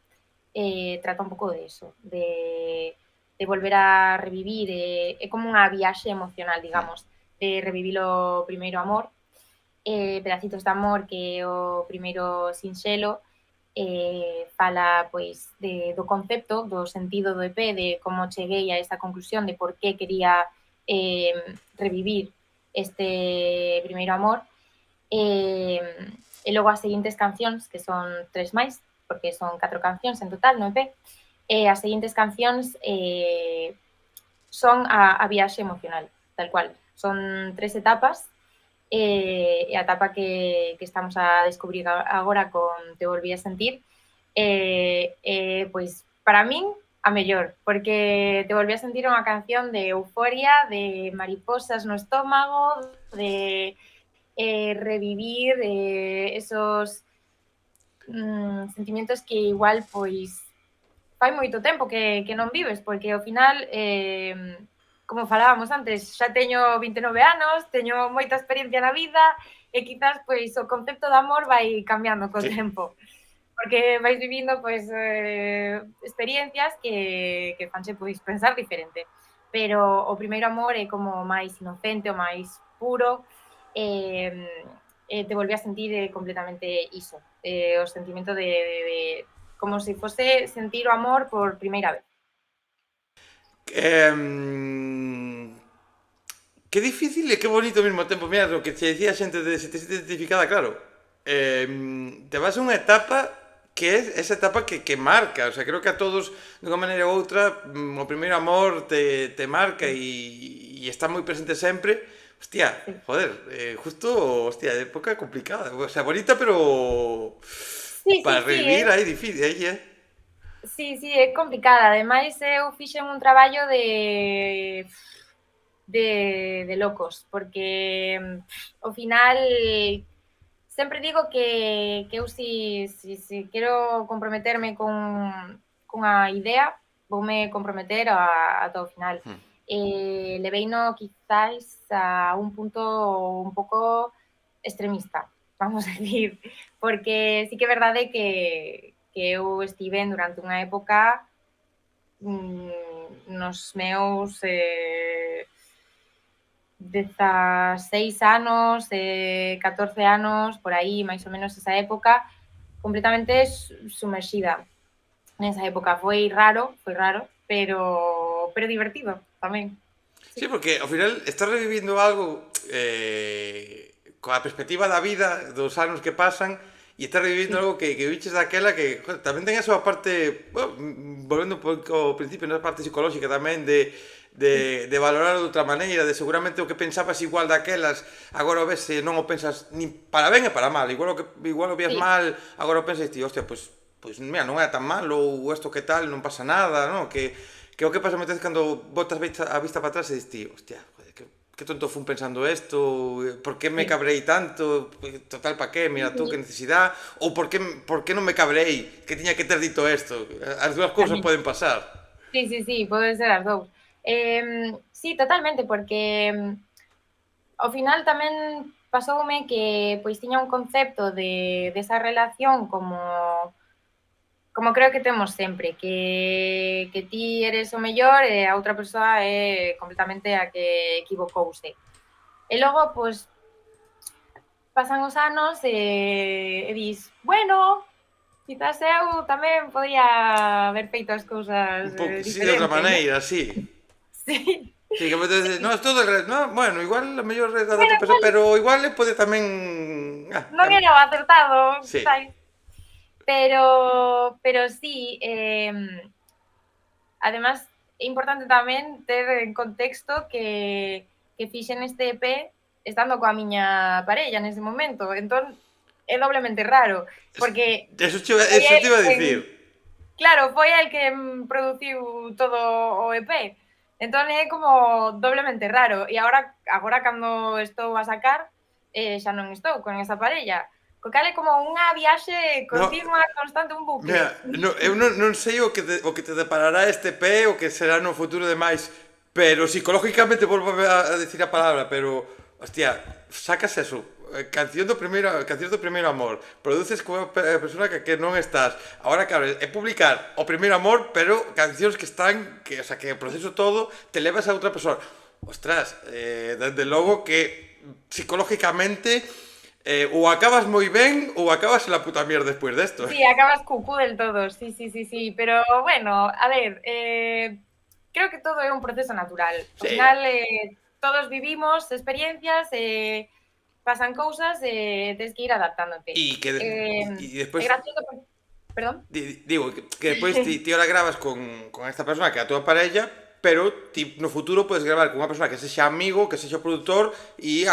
B: trata un pouco de eso, de volver a revivir, é como unha viaxe emocional, digamos, de revivir o primeiro amor, Pedacitos de Amor, que é o primeiro sinxelo, fala pois do concepto, do sentido do EP, de como cheguei a esa conclusión de por que quería revivir este primeiro amor, e logo as seguintes cancións, que son 3 máis, porque son 4 cancións en total no EP, as seguintes cancións son a viaxe emocional, tal cual. Son 3 etapas, e a etapa que estamos a descubrir agora con Te Volví a Sentir, pois, para min, a mellor, porque Te Volví a Sentir é unha canción de euforia, de mariposas no estómago, de revivir esos sentimientos que igual pois fai moito tempo que non vives, porque ao final, como falábamos antes, xa teño 29 anos, teño moita experiencia na vida e quizás pois o concepto de amor vai cambiando co tempo, porque vais vivindo pois experiencias que fanche pois pensar diferente, pero o primeiro amor é como máis inocente, o máis puro, Te Volví a Sentir completamente iso, o sentimento de como se fose sentir o amor por primeira vez.
A: Que difícil e que bonito ao mesmo tempo. Mira, o que che dicía a xente de se te sientes identificada, claro. Te vas a unha etapa que é esa etapa que marca. O sea, creo que a todos, dunha maneira ou outra, o primeiro amor te marca e está moi presente sempre. Hostia, joder, justo, hostia, época complicada. O sea, bonita, pero
B: Sí,
A: para
B: sí,
A: revivir aí difícil, aí,
B: Sí, sí, é complicada. Ademais, eu fixen un traballo de locos, porque ao final sempre digo que eu si quero comprometerme cunha idea, voume comprometer ata o final. Leveino quizás a un punto un pouco extremista, vamos a decir, porque sí que é verdade que eu estiven durante unha época nos meus 16 anos, 14 anos, por aí, máis ou menos esa época, completamente sumerxida nesa época. Foi raro, pero divertido tamén.
A: Sí, porque ao final estás revivindo algo coa perspectiva da vida, dos anos que pasan, E estás revivindo
B: Sí,
A: algo que viches daquela que joder, tamén ten a súa parte, bueno, volvendo un pouco ao principio, na parte psicolóxica tamén
B: sí,
A: de valorar de outra maneira, de seguramente o que pensabas igual daquelas, agora o ves e non o pensas nin para ben e para mal, igual o vías
B: sí,
A: mal, agora o pensas ti, hostia, pois mira, non é tan mal, ou isto que tal, non pasa nada, non? Que o que pasa moitas veces cando botas a vista para atrás e dis ti, hostia, joder, que tonto fun pensando isto, por que me
B: sí,
A: cabrei tanto, total, pa que, mira tú, que necesidade, ou por que non me cabrei, que tiña que ter dito isto, as dúas cousas
B: tamén.
A: poden pasar.
B: Sí, sí, sí, pode ser as dous. Sí, totalmente, porque ao final tamén pasoume que pois tiña un concepto desa relación como creo que temos sempre, que ti eres o mellor e a outra persoa é completamente a que equivocouse. E logo, pois, pasan os anos e dis, bueno, quizás eu tamén podía haber feito as cousas
A: Un pouco, sí, de outra
B: diferente, non?
A: maneira, sí.
B: Sí,
A: Sí, que moitas veces, no,
B: sí.
A: es todo el resto, no, bueno, igual a mellor é da
B: Bueno,
A: outra persoa,
B: igual
A: pero igual le pode tamén,
B: non era o acertado,
A: sí.
B: quizáis. Pero sí, además é importante tamén ter en contexto que fixen este EP estando coa miña parella nese momento. Entón, é doblemente raro, porque foi
A: Eso
B: el
A: te iba a
B: quen,
A: dicir.
B: claro, foi el quen produciu todo o EP. Entón é como doblemente raro. E agora cando estou a sacar, xa non estou con esa parella. Co cal é como unha viaxe
A: No,
B: continua, constante, un
A: mira,
B: bucle.
A: no, eu non sei o que te deparará este P o que será no futuro demais, pero psicológicamente volvo a decir a palabra, pero hostia, sacas eso, cancións do primeiro amor, produces con unha persona que non estás. Agora claro, é publicar o primeiro amor, pero cancións que están o sea, que o proceso todo te levas a outra persoa. Ostras, desde logo que psicológicamente ou acabas moi ben ou acabas en la puta mierda despois desto.
B: Sí, acabas cucú del todo, sí, sí, sí, sí, pero bueno, a ver, creo que todo é un proceso natural. Ao
A: Sí,
B: final, todos vivimos experiencias, pasan cousas e tes que ir adaptándote.
A: e que e
B: É
A: despois
B: gracioso perdón?
A: digo que despois ti ahora gravas con esta persona que é a tua parella, pero ti no futuro podes gravar con unha persona que sexa amigo, que sexa o produtor e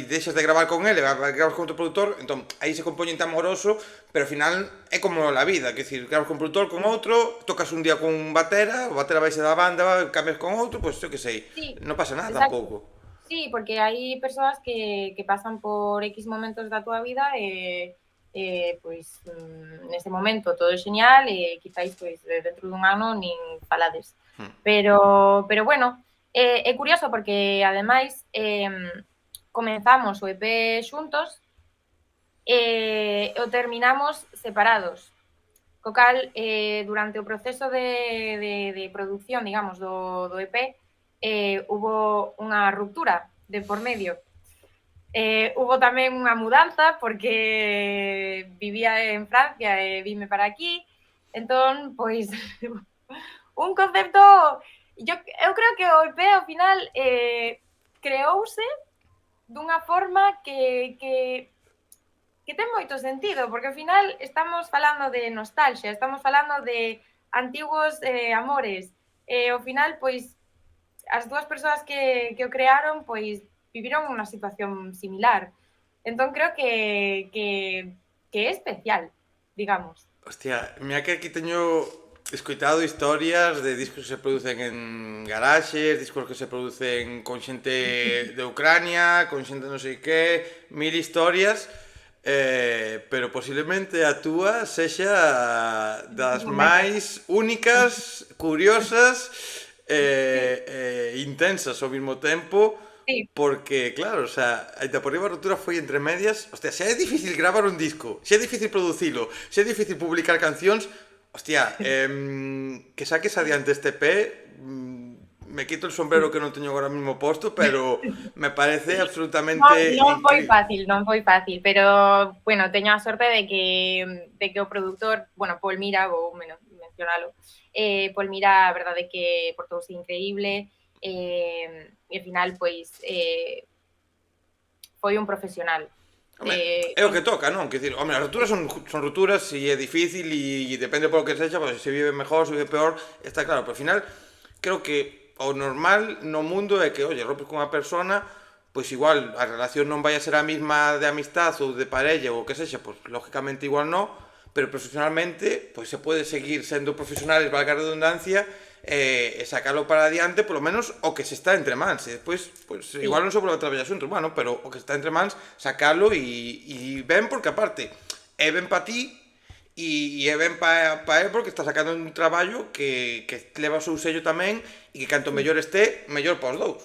A: deixas de gravar con ele, gravas con outro produtor, entón aí se compoñen tan amoroso, pero ao final é como a vida, que decir, gravas con un produtor, con outro, tocas un día con un batera, o batera vaise da banda, cambias con outro, pois eu que sei,
B: Sí,
A: non pasa nada
B: exacto.
A: tampouco.
B: Sí, porque hai persoas que pasan por X momentos da túa vida e pois nese momento todo é genial e quizáis pois dentro dun ano nin falades.
A: Hmm.
B: Pero bueno, é curioso porque ademais comenzamos o EP xuntos e o terminamos separados. Co cal, durante o proceso de producción, digamos, do EP, hubo unha ruptura de por medio. Hubo tamén unha mudanza porque vivía en Francia e vime para aquí, entón, pois, un concepto, eu creo que o EP ao final creouse dunha forma que ten moito sentido, porque ao final estamos falando de nostalgia, estamos falando de antigos amores, e ao final, pois, as dúas persoas que o crearon, pois, viviron unha situación similar. Entón, creo que é especial, digamos.
A: Hostia, mira que aquí teño escoitado historias de discos que se producen en garaxes, discos que se producen con xente de Ucrania, con xente non sei que, mil historias, pero posiblemente a túa sexa das máis únicas, curiosas
B: Sí,
A: intensas ao mesmo tempo,
B: sí,
A: porque, claro, o sea, aínda por riba a ruptura foi entre medias. Hostia, xa é difícil gravar un disco, xa é difícil producilo, xa é difícil publicar cancións. Hostia, que saques adiante este P, me quito el sombrero que non teño agora mismo posto, pero me parece absolutamente
B: non foi
A: increíble.
B: fácil, non foi fácil, pero, bueno, teño a sorte de que o produtor, bueno, Paul Mira, vou mencionalo, Paul Mira, a verdade é que portouse increíble, e ao final, pois, foi un profesional.
A: Home, é o que toca, non? Quer dicir, home, as rupturas son rupturas e é difícil e depende polo que sexa, pois se vive mellor, se vive peor, está claro, pero ao final creo que o normal no mundo é que, oye, rompes con unha persona, pois igual a relación non vai a ser a mesma de amistad ou de parella ou o que sexa, pois lógicamente igual non, pero profesionalmente pois se pode seguir sendo profesionales, valga a redundancia, e sacalo para adiante, polo menos o que se está entre mans, e despois, pois,
B: Sí,
A: igual non se pode traballar xuntos, bueno, pero o que está entre mans, sacalo e ben, porque aparte, é ben pa ti, e é ben pa él porque está sacando un traballo que leva o seu sello tamén e que canto
B: sí.
A: mellor este, mellor pa os dous.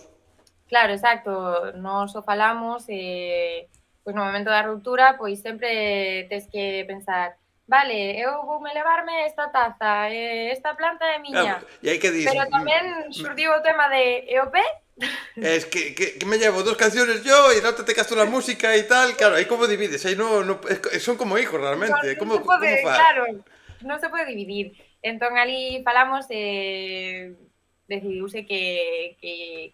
B: Claro, exacto. Nós o falamos pois no momento da ruptura, pois sempre tes que pensar vale, eu voume levarme esta taza, esta planta é
A: Claro,
B: miña,
A: e aí que dis,
B: pero tamén xurdiu o tema de e o pé?
A: es que me llevo dos canciones yo y la otra te gasto la música y tal, claro, aí como divides, aí son como hijos
B: Non,
A: realmente,
B: non se
A: como
B: pode,
A: faz?
B: claro, non se pode dividir. Entón, ali falamos decidiuse que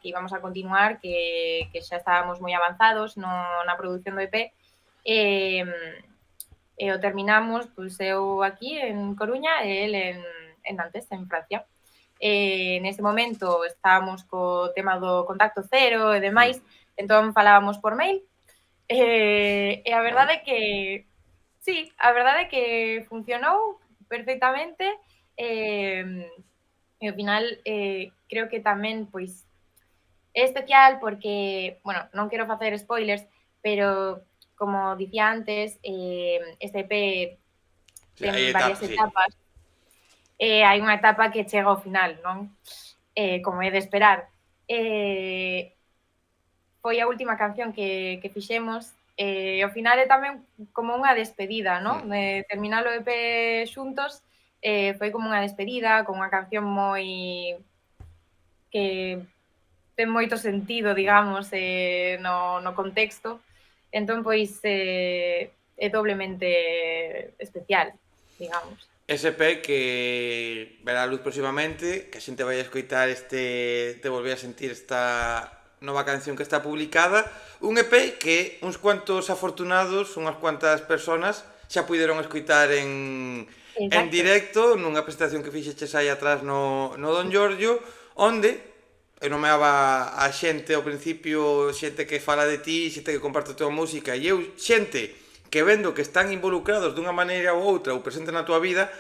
B: íbamos a continuar, que xa estábamos moi avanzados na produción do EP, e o terminamos, pois eu aquí en Coruña e el en Nantes, en Francia. Nese momento estábamos co tema do contacto cero e demais, entón falábamos por mail, e a
A: Bueno,
B: verdade é que sí, a verdade é que funcionou perfectamente, e ao final creo que tamén, pois, é especial porque, bueno, non quero facer spoilers, pero como dicía antes, este EP
A: sí,
B: ten
A: aí
B: varias
A: etapa, sí.
B: etapas, e hai unha etapa que chega ao final, non? Como é de esperar. Foi a última canción que fixemos, ao final é tamén como unha despedida, non?
A: Hmm.
B: Terminar o EP xuntos, foi como unha despedida, con unha canción moi que ten moito sentido, digamos, no contexto. Entón, pois, é doblemente especial, digamos.
A: SP que verá a luz próximamente, que a xente vai a escoitar te volver a sentir esta nova canción que está publicada, un EP que uns cuantos afortunados, unhas cuantas personas xa puideron escoitar en
B: Exacto.
A: directo nunha presentación que fixeches aí atrás no Don Giorgio, onde eu nomeaba a xente ao principio, xente que fala de ti, xente que comparte a tua música, e eu xente que vendo que están involucrados dunha maneira ou outra ou presentes na túa vida,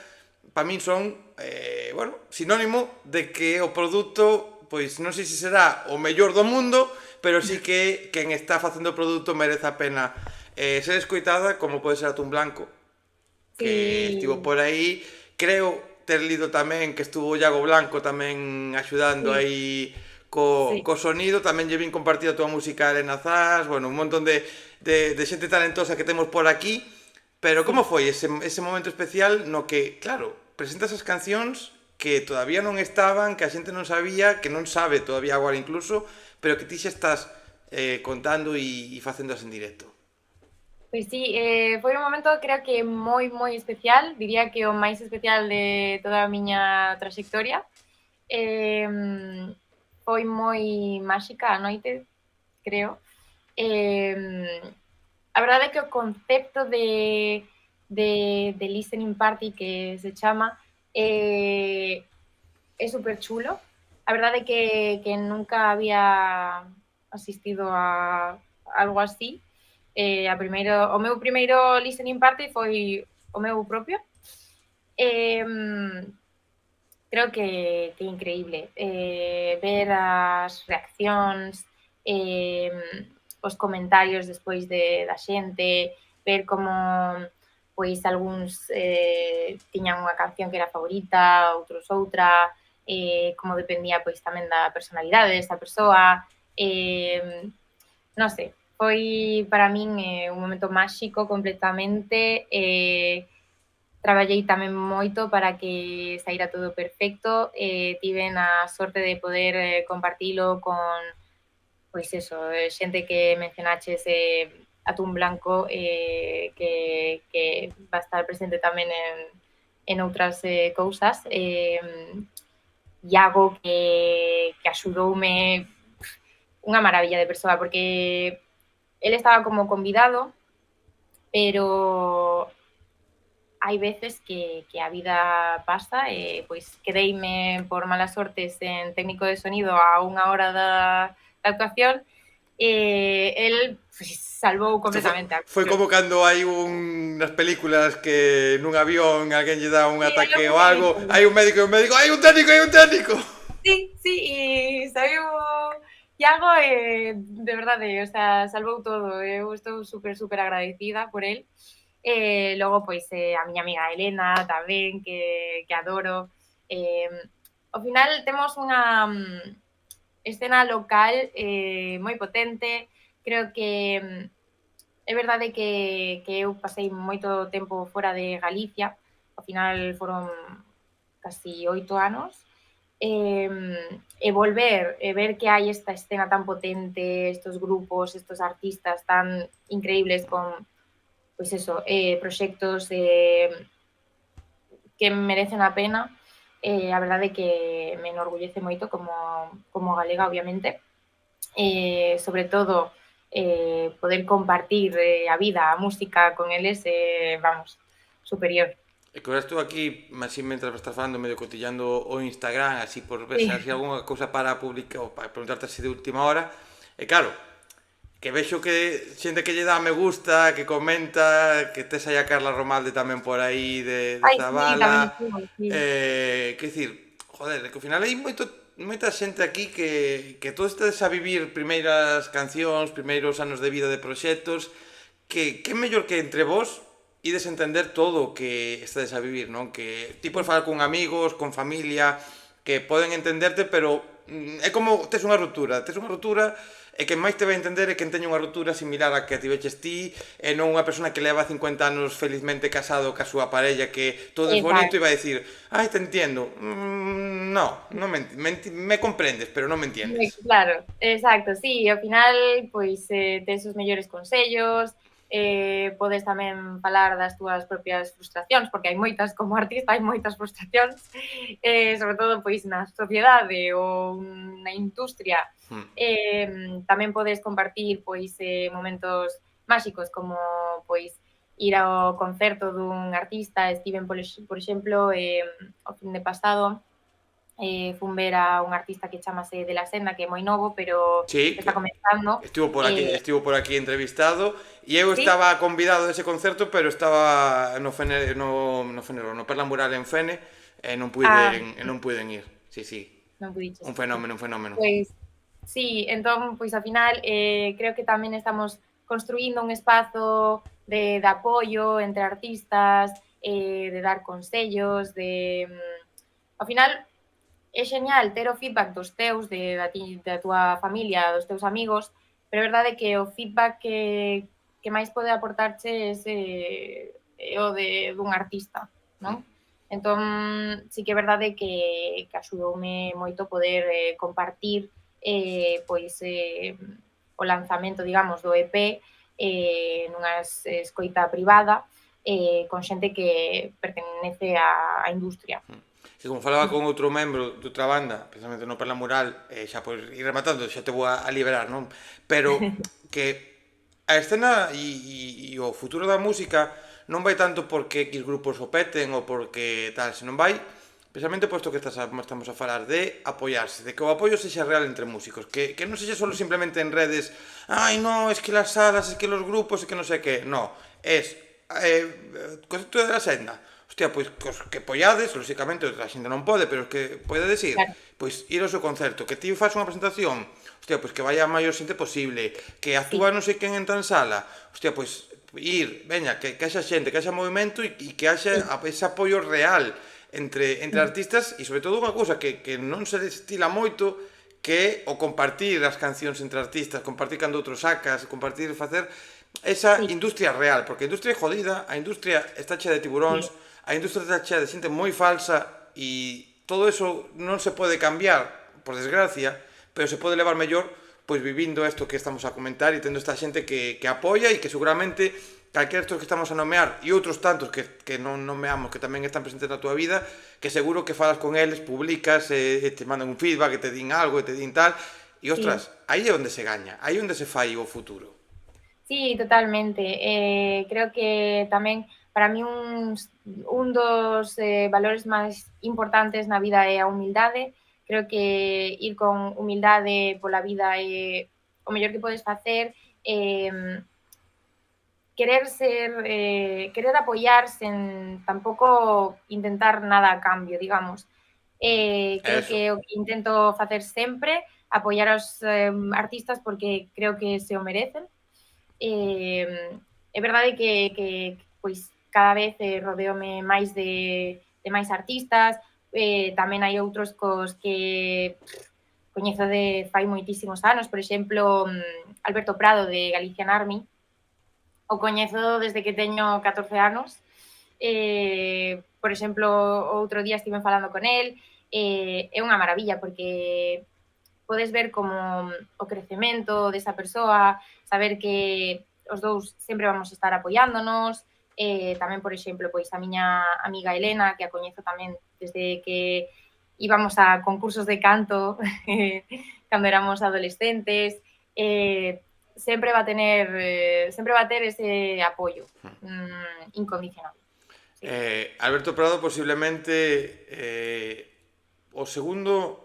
A: para min son, bueno, sinónimo de que o produto, pois non sei se será o mellor do mundo, pero sí que quen está facendo o produto merece a pena ser escoitada, como pode ser Atún Blanco, que estivo
B: Sí,
A: por aí, creo ter lido tamén que estuvo Iago Blanco tamén axudando
B: sí,
A: aí
B: sí.
A: co sonido, tamén lle vin compartir a túa música a Elena Zas, bueno, un montón de xente talentosa que temos por aquí, pero como
B: Sí.
A: foi ese momento especial no que, claro, presentas as cancións que todavía non estaban, que a xente non sabía, que non sabe todavía agora incluso, pero que ti xa estás contando e facéndoas en directo.
B: Pois sí, foi un momento creo que moi, moi especial, diría que o máis especial de toda a miña traxectoria. Eh, Foi moi máxica a noite, creo. Eh, a verdade é que o concepto de listening party que se chama é super chulo. A verdade é que nunca había asistido a algo así. O meu primeiro listening party foi o meu propio. Eh, Creo que é increíble ver as reaccións, eh, os comentarios despois da xente, ver como pois algúns tiñan unha canción que era favorita, outros outra, como dependía pois tamén da personalidade desta persoa. Non sei, foi para min un momento máxico completamente. Traballei tamén moito para que saíra todo perfecto, tiven a sorte de poder compartilo con, pois eso, xente que mencionaches, Atún Blanco, que va a estar presente tamén en outras cousas, Iago, que axudoume, unha maravilla de persoa, porque el estaba como convidado, pero hai veces que a vida pasa e pois quedeime por mala sorte sen técnico de sonido a unha hora da actuación e el pois, salvou
A: Isto
B: completamente a
A: foi
B: actuación.
A: como cando hai nas películas que nun avión alguén lle dá un
B: Sí, hai
A: ataque
B: algún
A: ou algo,
B: médico.
A: hai un médico e un médico, hai un técnico, hai un técnico.
B: Sí, sí, e saiu Iago de verdade, o sea, salvou todo. Eu estou super agradecida por el. Logo, pois, a miña amiga Elena tamén, que adoro. Eh, ao final temos unha escena local moi potente. Creo que é verdade que eu pasei moito tempo fora de Galicia. Ao final foron casi 8 anos. E volver e ver que hai esta escena tan potente, estos grupos, estos artistas tan increíbles con, pois eso, proxectos que merecen a pena, a verdade é que me enorgullece moito como galega, obviamente. Sobre todo, poder compartir a vida, a música con eles, vamos, superior.
A: E que ahora estou aquí, así mentras estás falando, medio cotillando o Instagram, así por ver se
B: Sí.
A: hai algunha cousa para publicar ou para preguntarte así de última hora. E claro, que vexo que xente que lle dá me gusta, que comenta, que tes aí a Carla Romalde tamén por aí de
B: Ai, sí, tamén
A: Zabala.
B: estivo, sí.
A: Que dicir, joder, que ao final hai moita xente aquí que todo estades a vivir primeiras cancións, primeiros anos de vida de proxectos, que mellor que entre vos ides entender todo o que estades a vivir, non? Que ti podes falar con amigos, con familia, que poden entenderte, pero é como tes unha ruptura e quen máis te vai entender é quen teña unha ruptura similar a que tiveches ti e non unha persona que leva 50 anos felizmente casado ca súa parella que todo é bonito e vai dicir ai, te entiendo, no, non me comprendes, pero non me entiendes.
B: Claro, exacto, sí, ao final, pois, tes os mellores consellos, podes tamén falar das túas propias frustracións, porque hai moitas, como artista, hai moitas frustracións, sobre todo, pois, na sociedade ou na industria.
A: Hmm.
B: Tamén podes compartir, pois, momentos máxicos, como, pois, ir ao concerto dun artista. Estiven, por exemplo, o fin de pasado, fun ver a un artista que chamase De La Senda, que é moi novo, pero
A: Sí,
B: está
A: que
B: comenzando.
A: estivo por aquí entrevistado e eu
B: Sí,
A: estaba convidado dese concerto, pero estaba no Fenero, no Perla Mural en Fene e non puiden ir. Sí, sí.
B: non pudiches.
A: Un fenómeno, un fenómeno.
B: Pois, sí, entón, pois, ao final, creo que tamén estamos construindo un espazo de apoio entre artistas, de dar consellos, ao final, é genial ter o feedback dos teus, da túa familia, dos teus amigos, pero é verdade que o feedback que máis pode aportarche é o dun artista, non? Entón, sí que é verdade que axudoume moito poder compartir pois o lanzamento, digamos, do EP nunha escoita privada con xente que pertenece á industria.
A: Que como falaba con outro membro de outra banda, precisamente no Perla Mural, xa por ir rematando, xa te vou a liberar, non? Pero que a escena e o futuro da música non vai tanto porque X grupos o peten ou porque tal, senón vai precisamente posto que estamos a falar de apoiarse, de que o apoio sexa real entre músicos, que non sexa solo simplemente en redes, ai, no, es que las salas, es que los grupos, es que non sei que, no, es concepto de la senda, hostia, pois que pollades, lóxicamente a xente non pode, pero que podedes ir,
B: Claro.
A: pois ir ao seu concerto, que ti faz unha presentación, hostia, pois que vaya a maior xente posible, que actúa non sei quen en tan sala, hostia, pois ir, veña, que haxa xente, que haxa movimento e que haxa ese apoio real entre artistas e sobre todo unha cousa que non se destila moito que é o compartir as cancións entre artistas, compartir cando outro sacas, compartir, facer esa
B: Sí,
A: industria real, porque a industria é jodida, a industria está chea de tiburóns,
B: sí.
A: a industria está chea de xente moi falsa e todo eso non se pode cambiar, por desgracia, pero se pode levar mellor pois vivindo isto que estamos a comentar e tendo esta xente que apoia e que seguramente calquera destos que estamos a nomear e outros tantos que non nomeamos que tamén están presentes na túa vida, que seguro que falas con eles, publicas, te mandan un feedback, que te din algo, que te din tal, e
B: Sí.
A: ostras, aí é onde se gaña, aí é onde se fai o futuro.
B: Sí, totalmente. Creo que tamén para mí un dos valores máis importantes na vida é a humildade. Creo que ir con humildade pola vida é o mellor que podes facer. Querer ser, querer apoyar sen tampouco intentar nada a cambio, digamos. Creo
A: Eso.
B: que o que intento facer sempre, apoiar aos artistas porque creo que se o merecen. É verdade que pois cada vez rodeome máis de máis artistas, tamén hai outros cos que coñezo de fai moitísimos anos, por exemplo, Alberto Prado de Galician Army, o coñezo desde que teño 14 anos. Por exemplo, outro día estive falando con el, é unha maravilla porque podes ver como o crecemento desa persoa, saber que os dous sempre vamos a estar apoiándonos, tamén, por exemplo, pois a miña amiga Elena, que a coñezo tamén desde que íbamos a concursos de canto cando éramos adolescentes, sempre va a tener, sempre va a ter ese apoio incondicional. Sí.
A: Alberto Prado posiblemente o segundo,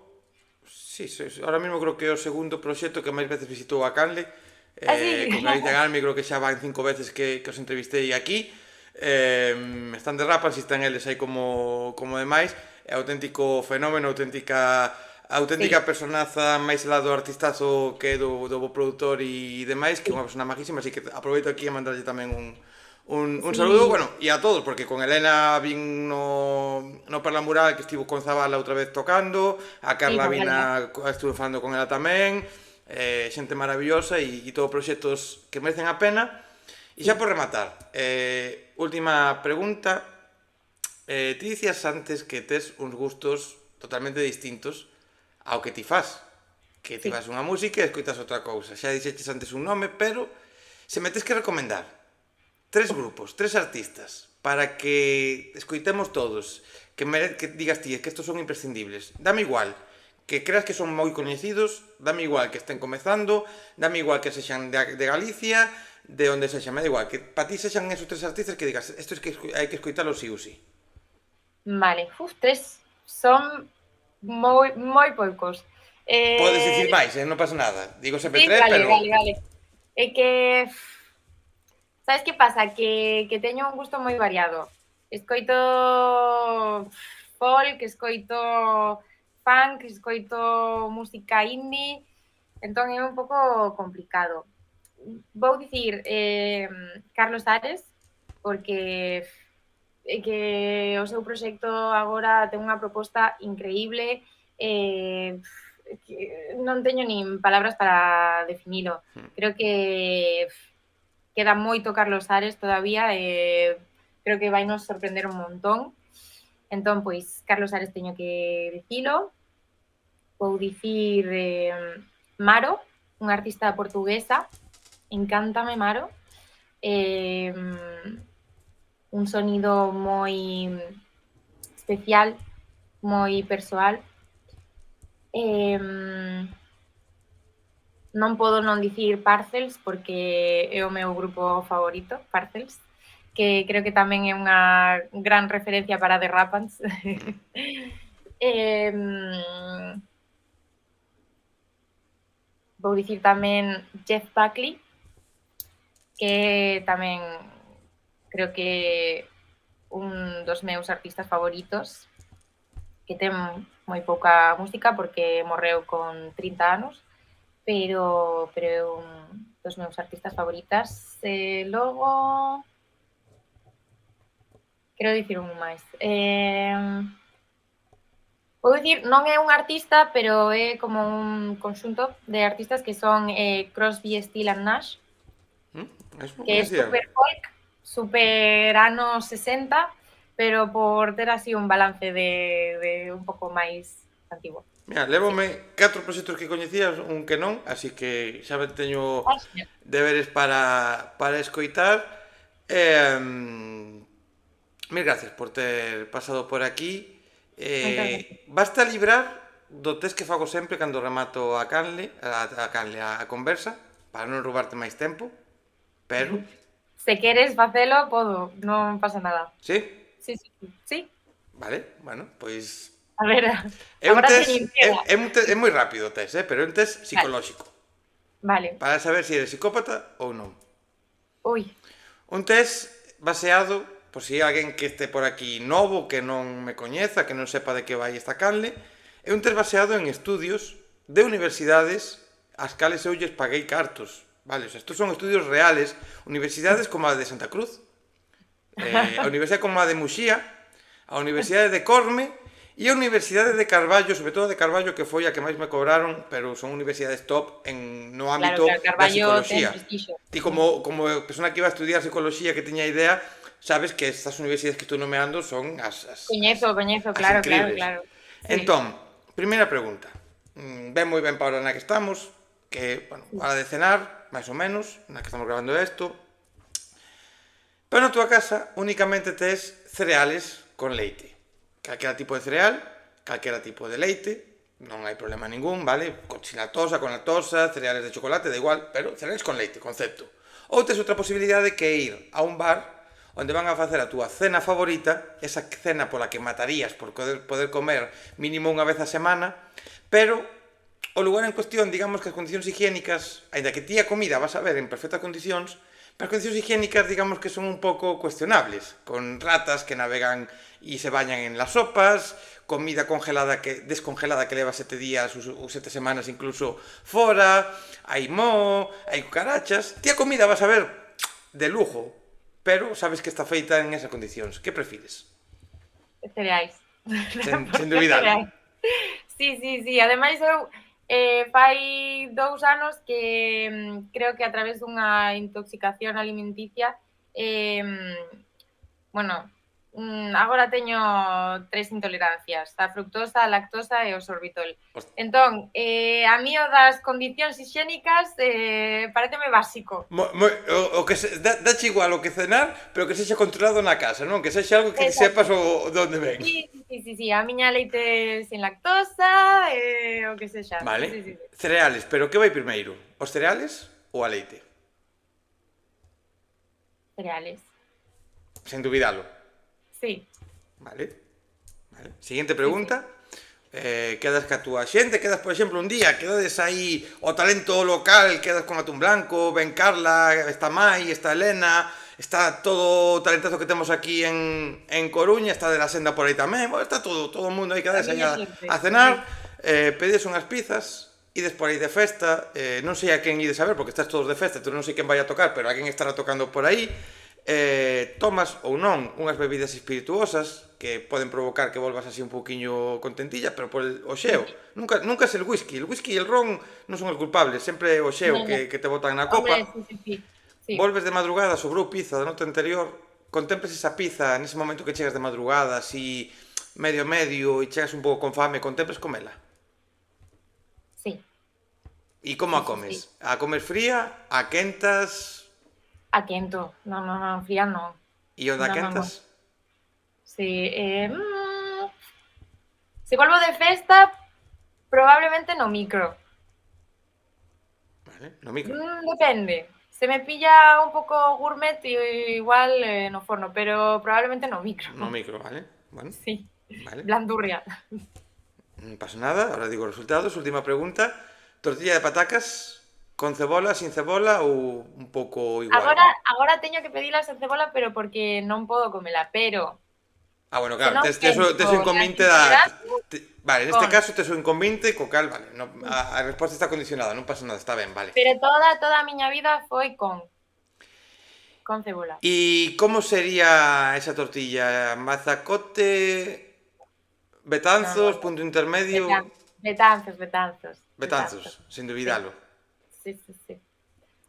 A: sí, ahora mesmo creo que é o segundo proxecto que máis veces visitou a Canle,
B: Así.
A: con Galicia Galmi creo que xa van 5 veces que os entrevistei aquí. Están de rapa, si están eles aí como demais, é auténtico fenómeno,
B: Sí,
A: auténtica personaza máis alá do artistazo que é do bo produtor e demais, que é
B: sí,
A: unha persona majísima, así que aproveito aquí a mandarlle tamén un saludo,
B: sí,
A: bueno, e a todos, porque con Elena vin no Perla Mural que estivo con Zabala outra vez tocando, a
B: sí,
A: Carla
B: Zabala.
A: Vina estuve falando con ela tamén, xente maravillosa e todo proxectos que merecen a pena. E xa
B: Sí,
A: por rematar, última pregunta, ti dicías antes que tes uns gustos totalmente distintos ao que ti fas, que ti
B: sí.
A: fas unha música e escoitas outra cousa. Xa dixeches antes un nome, pero se me tes que recomendar tres grupos, tres artistas, para que escoitemos todos, que digas ti, que estos son imprescindibles. Dame igual que creas que son moi coñecidos, dame igual que estén comezando, dame igual que sexan de Galicia, de onde sexan, me da igual, que para ti sexan esos tres artistas que digas, estos que hai que escoitalos sí ou sí.
B: Vale, tres son moi poucos.
A: Podes dicir
B: Eh,
A: máis, non pasa nada. Digo sempre
B: sí,
A: tres,
B: vale,
A: pero
B: vale, vale. É que, sabes que pasa? Que teño un gusto moi variado. Escoito folk, escoito funk, escoito música indie, entón é un pouco complicado. Vou dicir Carlos Ares, porque é que o seu proxecto agora ten unha proposta increíble, que non teño nin palabras para definilo. Creo que queda moito Carlos Ares todavía e creo que vai nos sorprender un montón. Entón, pois, Carlos Ares teño que dicilo. Vou dicir Maro, unha artista portuguesa. Encántame Maro. Eh, un sonido moi especial, moi persoal. Eh, non podo non dicir Parcels porque é o meu grupo favorito, Parcels, que creo que tamén é unha gran referencia para The Rapans. eh, vou dicir tamén Jeff Buckley, que tamén creo que un dos meus artistas favoritos, que ten moi pouca música porque morreu con 30 anos, pero é un dos meus artistas favoritas. Logo, quero dicir un máis. Vou dicir, non é un artista, pero é como un conxunto de artistas que son Crosby, Stills and Nash,
A: eso non
B: que é
A: coñecía.
B: super folk, super anos 60, pero por ter así un balance de un pouco máis antigo.
A: Mira,
B: Sí.
A: lévome 4 proxectos que coñecías, un que non, así que xa teño
B: Ah, genial.
A: deberes para escoitar. Mil gracias por ter pasado por aquí.
B: Moitas gracias.
A: Basta librar do test que fago sempre cando remato a conversa, para non roubarte máis tempo. pero...
B: Se queres facelo, podo, non pasa nada.
A: Sí?
B: Sí, sí, sí. Sí.
A: Vale, bueno, pois...
B: A ver,
A: É un
B: agora
A: test,
B: teño intriga.
A: é moi rápido o test, pero é un test
B: Vale,
A: psicolóxico,
B: vale.
A: para saber se eres psicópata ou non.
B: Ui,
A: Un test baseado, por si hai alguén que este por aquí novo, que non me coñeza, que non sepa de que vai esta canle, é un test baseado en estudios de universidades ás cales eu lles paguei cartos. Vale, o sea, estos son estudios reales, universidades como a de Santa Cruz, a Universidade como a de Muxía, a Universidade de Corme e a Universidade de Carballo, sobre todo de Carballo, que foi a que máis me cobraron, pero son universidades top no
B: claro,
A: ámbito
B: claro,
A: da
B: Carballo ten
A: psicología.
B: prestixio.
A: Ti como persona que iba a estudiar psicología que tiña idea, sabes que estas universidades que estou nomeando son
B: Coñezo,
A: as
B: claro, claro,
A: increíbles.
B: claro. Sí.
A: Entón, primeira pregunta. Ven moi ben para a hora na que estamos, que, bueno, hora de cenar, máis ou menos, na que estamos grabando isto. Pero na tua casa únicamente tes cereales con leite. Calquera tipo de cereal, calquera tipo de leite, non hai problema ningún, vale? Sin lactosa, cereales de chocolate, da igual, pero cereales con leite, concepto. Ou tes outra posibilidade que é ir a un bar onde van a facer a túa cena favorita, esa cena pola que matarías por poder comer mínimo unha vez a semana, pero o lugar en cuestión, digamos que as condicións higiénicas, aínda que ti a comida vas a ver en perfectas condicións, pero as condicións higiénicas, digamos que son un pouco cuestionables, con ratas que navegan e se bañan en las sopas, comida descongelada que leva 7 días ou 7 semanas incluso fora, hai moho, hai cucarachas. Ti a comida vas a ver de lujo, pero sabes que está feita en esas condicións. Que prefires?
B: Cereais.
A: Sen dubidar.
B: Sí, sí, sí. Ademais, eu fai 2 anos que creo que a través dunha intoxicación alimenticia bueno, agora teño 3 intolerancias, a fructosa, a lactosa e o sorbitol. Entón, a mí o das condicións higiénicas pareceme básico.
A: O que dache igual o que cenar, pero que sexa controlado na casa, non? Que sexa algo que sepas de onde ven.
B: Sí, a miña leite sin lactosa, o que sexa.
A: Vale,
B: Sí.
A: cereales, pero que vai primeiro? Os cereales ou a leite?
B: Cereales.
A: Sen dubidalo.
B: Sí.
A: Vale. Siguiente pregunta. Quedas ca túa xente, quedas, por exemplo, un día, quedades aí o talento local, quedas con Atún Blanco, ven Carla, está Mai, está Elena, está todo o talentazo que temos aquí en Coruña, está de la Senda por aí tamén, bueno, está todo o mundo aí, quedades aí a cenar, pedes unhas pizzas, ides por aí de festa, non sei a quen ides a ver, porque estás todos de festa, non sei quen vai a tocar, pero alguén estará tocando por aí, tomas ou non unhas bebidas espirituosas que poden provocar que volvas así un pouquiño contentilla, pero por o xeo. Nunca é el whisky e el ron non son os culpables, sempre é o xeo que te botan na copa.
B: Sí.
A: Volves de madrugada, sobrou pizza da noite anterior, contemples esa pizza nese momento que chegas de madrugada, así medio e chegas un pouco con fame, contemples comela.
B: Sí.
A: E como a comes? A comes fría? A quentas?
B: A quento, non, fría non.
A: E onde a quentas?
B: Sí, se volvo de festa, probablemente no micro.
A: Vale, no micro.
B: Depende. Se me pilla un pouco gourmet, igual no forno, pero probablemente no micro.
A: No micro, vale. Bueno,
B: sí,
A: vale.
B: Blandurria.
A: Non pasa nada, ahora digo os resultados. Última pregunta. Tortilla de patacas con cebola, sin cebola ou un pouco igual?
B: Agora teño que pedila sen cebola, pero porque non podo comela, pero...
A: bueno, claro, tes o inconveniente da... Vale, neste caso tes o inconveniente, co cal, vale, a resposta está condicionada, non pasa nada, está ben, vale.
B: Pero toda a miña vida foi con cebola.
A: E como sería esa tortilla? Mazacote, Betanzos, punto intermedio?
B: Betanzos.
A: Betanzos, sin dubidalo.
B: Sí.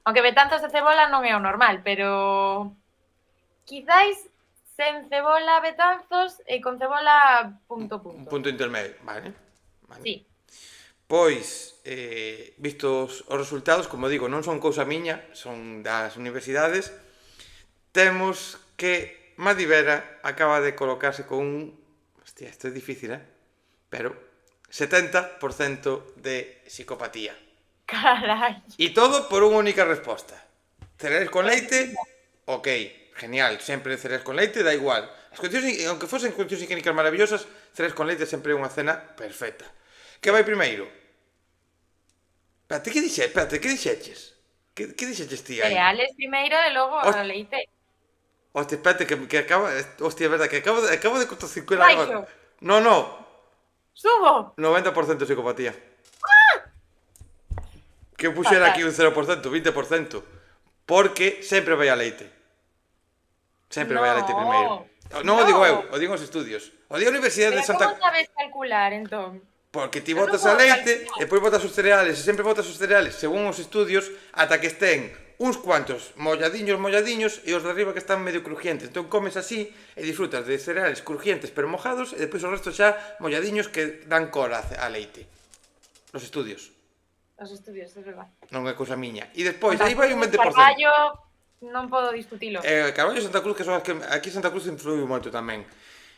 B: Aunque Betanzos de cebola non é o normal, pero quizáis sen cebola Betanzos e con cebola punto.
A: Punto intermedio, vale.
B: Sí.
A: Pois, vistos os resultados, como digo, non son cousa miña, son das universidades, temos que Madivera acaba de colocarse con un... Hostia, isto é difícil, pero 70% de psicopatía.
B: Carai.
A: E todo por unha única resposta. Cereales con leite, ok, genial, sempre cereales con leite, da igual. As condicións, aunque fosen condicións higiénicas maravillosas, cereales con leite sempre é unha cena perfecta. Que vai primeiro? Espérate, que dixeches? Que dixeches ti aí?
B: Cereales primeiro e logo a
A: Host-
B: leite.
A: Hostia, espérate, que acaba... Hostia, é verdad, que acabo de cortocircular
B: Baixo.
A: agora. No,
B: Subo.
A: 90% psicopatía. Que eu puxera
B: Fatal.
A: aquí un 0%, 20%. Porque sempre vai a leite. Sempre vai a leite primeiro. Non o digo eu, o digo os estudios. O digo a Universidade
B: Pero
A: de Santa...
B: como sabes calcular, entón?
A: Porque ti
B: Eu non
A: botas a
B: podo
A: leite,
B: calcular.
A: e depois botas os cereales, e sempre botas os cereales, según os estudios, ata que estén uns cuantos molladiños, e os de arriba que están medio crujientes. Entón comes así, e disfrutas de cereales crujientes pero mojados, e depois o resto xa molladiños que dan cor a leite. Os estudios.
B: Os estudios, é verdad.
A: Non é cousa miña. E despois, aí vai un 20%.
B: Carballo, non podo discutilo.
A: Carballo e Santa Cruz, que son as que aquí Santa Cruz influiu moito tamén.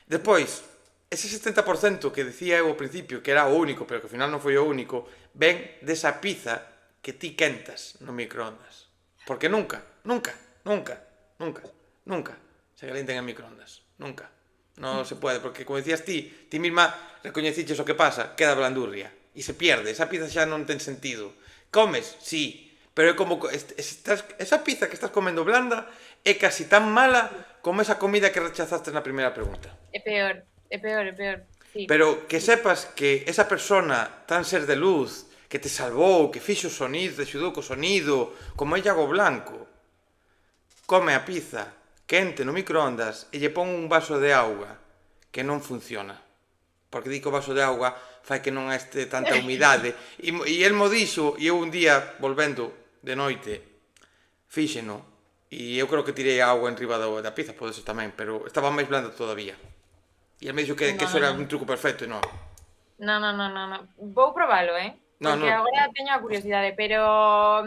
A: Despois, ese 70% que decía eu ao principio, que era o único, pero que ao final non foi o único, ven desa pizza que ti quentas no microondas. Porque nunca se calienten en microondas. Nunca. Non se pode, porque como decías ti misma recoñeciches o que pasa, queda blandurria. E se pierde, esa pizza xa non ten sentido. Comes, sí, pero é como esa pizza que estás comendo blanda é casi tan mala como esa comida que rechazaste na primeira pregunta.
B: É peor. Sí.
A: Pero que sepas que esa persona tan ser de luz, que te salvou, que fixo o sonido, te axudou co sonido, como é Iago Blanco, come a pizza quente no microondas e lle pon un vaso de auga que non funciona. Porque di que o vaso de auga fai que non este tanta humidade. E el mo dixo, e eu un día, volvendo de noite, fíxeno, e eu creo que tirei a auga en riba da pizza, pode ser tamén, pero estaba máis blanda todavía. E el me dixo que eso era un truco perfecto, e non.
B: No. Vou probalo, Porque agora teño a curiosidade, pero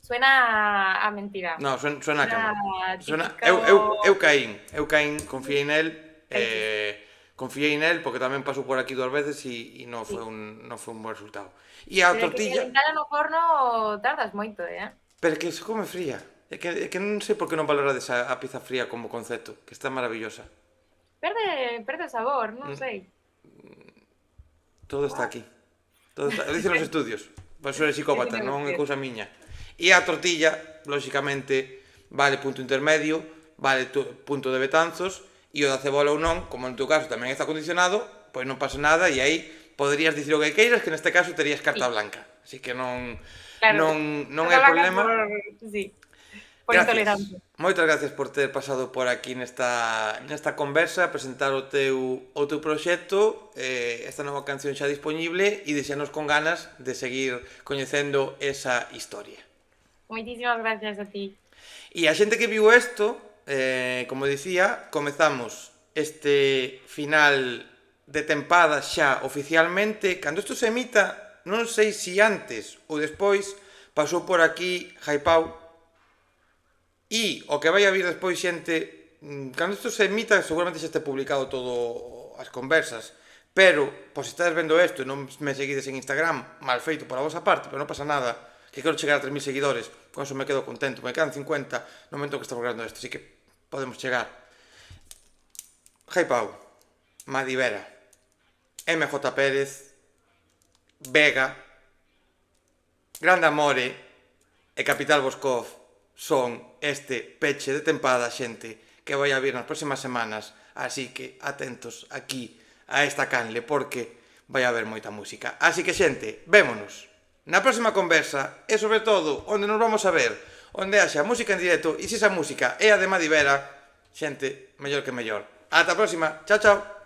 B: suena a mentira.
A: No, suena a que non.
B: Típico...
A: Eu caín, confiei nel, confiei nel porque tamén pasou por aquí 2 veces e non foi un bon resultado. E a tortilla...
B: Pero que calentala no forno tardas moito,
A: Pero que se come fría. É que non sei por que non valorades a pizza fría como concepto, que está maravillosa.
B: Perde sabor, non sei.
A: Todo está aquí. Dicen os estudios. Pois son psicópata, non é cousa miña. E a tortilla, lóxicamente, vale punto intermedio, vale punto de Betanzos, e o da cebola ou non, como no teu caso tamén está condicionado, pois non pasa nada, e aí poderías dicir o que queiras, que neste caso terías carta blanca. Así que non é problema.
B: Por intolerante.
A: Moitas gracias por ter pasado por aquí nesta conversa, presentar o teu proxecto, esta nova canción xa disponible e deixarnos con ganas de seguir coñecendo esa historia.
B: Moitísimas gracias a ti.
A: E a xente que viu isto, como dicía, comezamos este final de tempada xa oficialmente. Cando isto se emita, non sei se antes ou despois, pasou por aquí Jaipau. E o que vai a vir despois xente, cando isto se emita seguramente xa este publicado todo as conversas, pero, pois se estades vendo isto e non me seguides en Instagram, mal feito por a vosa parte, pero non pasa nada, que quero chegar a 3.000 seguidores, con eso me quedo contento, me quedan 50 no momento que estamos grabando isto, así que podemos chegar. Jaipau, Madivera, MJ Pérez, Vega, Grande Amore e Capital Boscov son este peche de tempada, xente, que vai a vir nas próximas semanas, así que atentos aquí a esta canle, porque vai haber moita música. Así que, xente, vémonos na próxima conversa, e sobre todo, onde nos vamos a ver, onde haxa música en directo, e se esa música é a de Madivera, xente, mellor que mellor. Ata a próxima, chao, chao.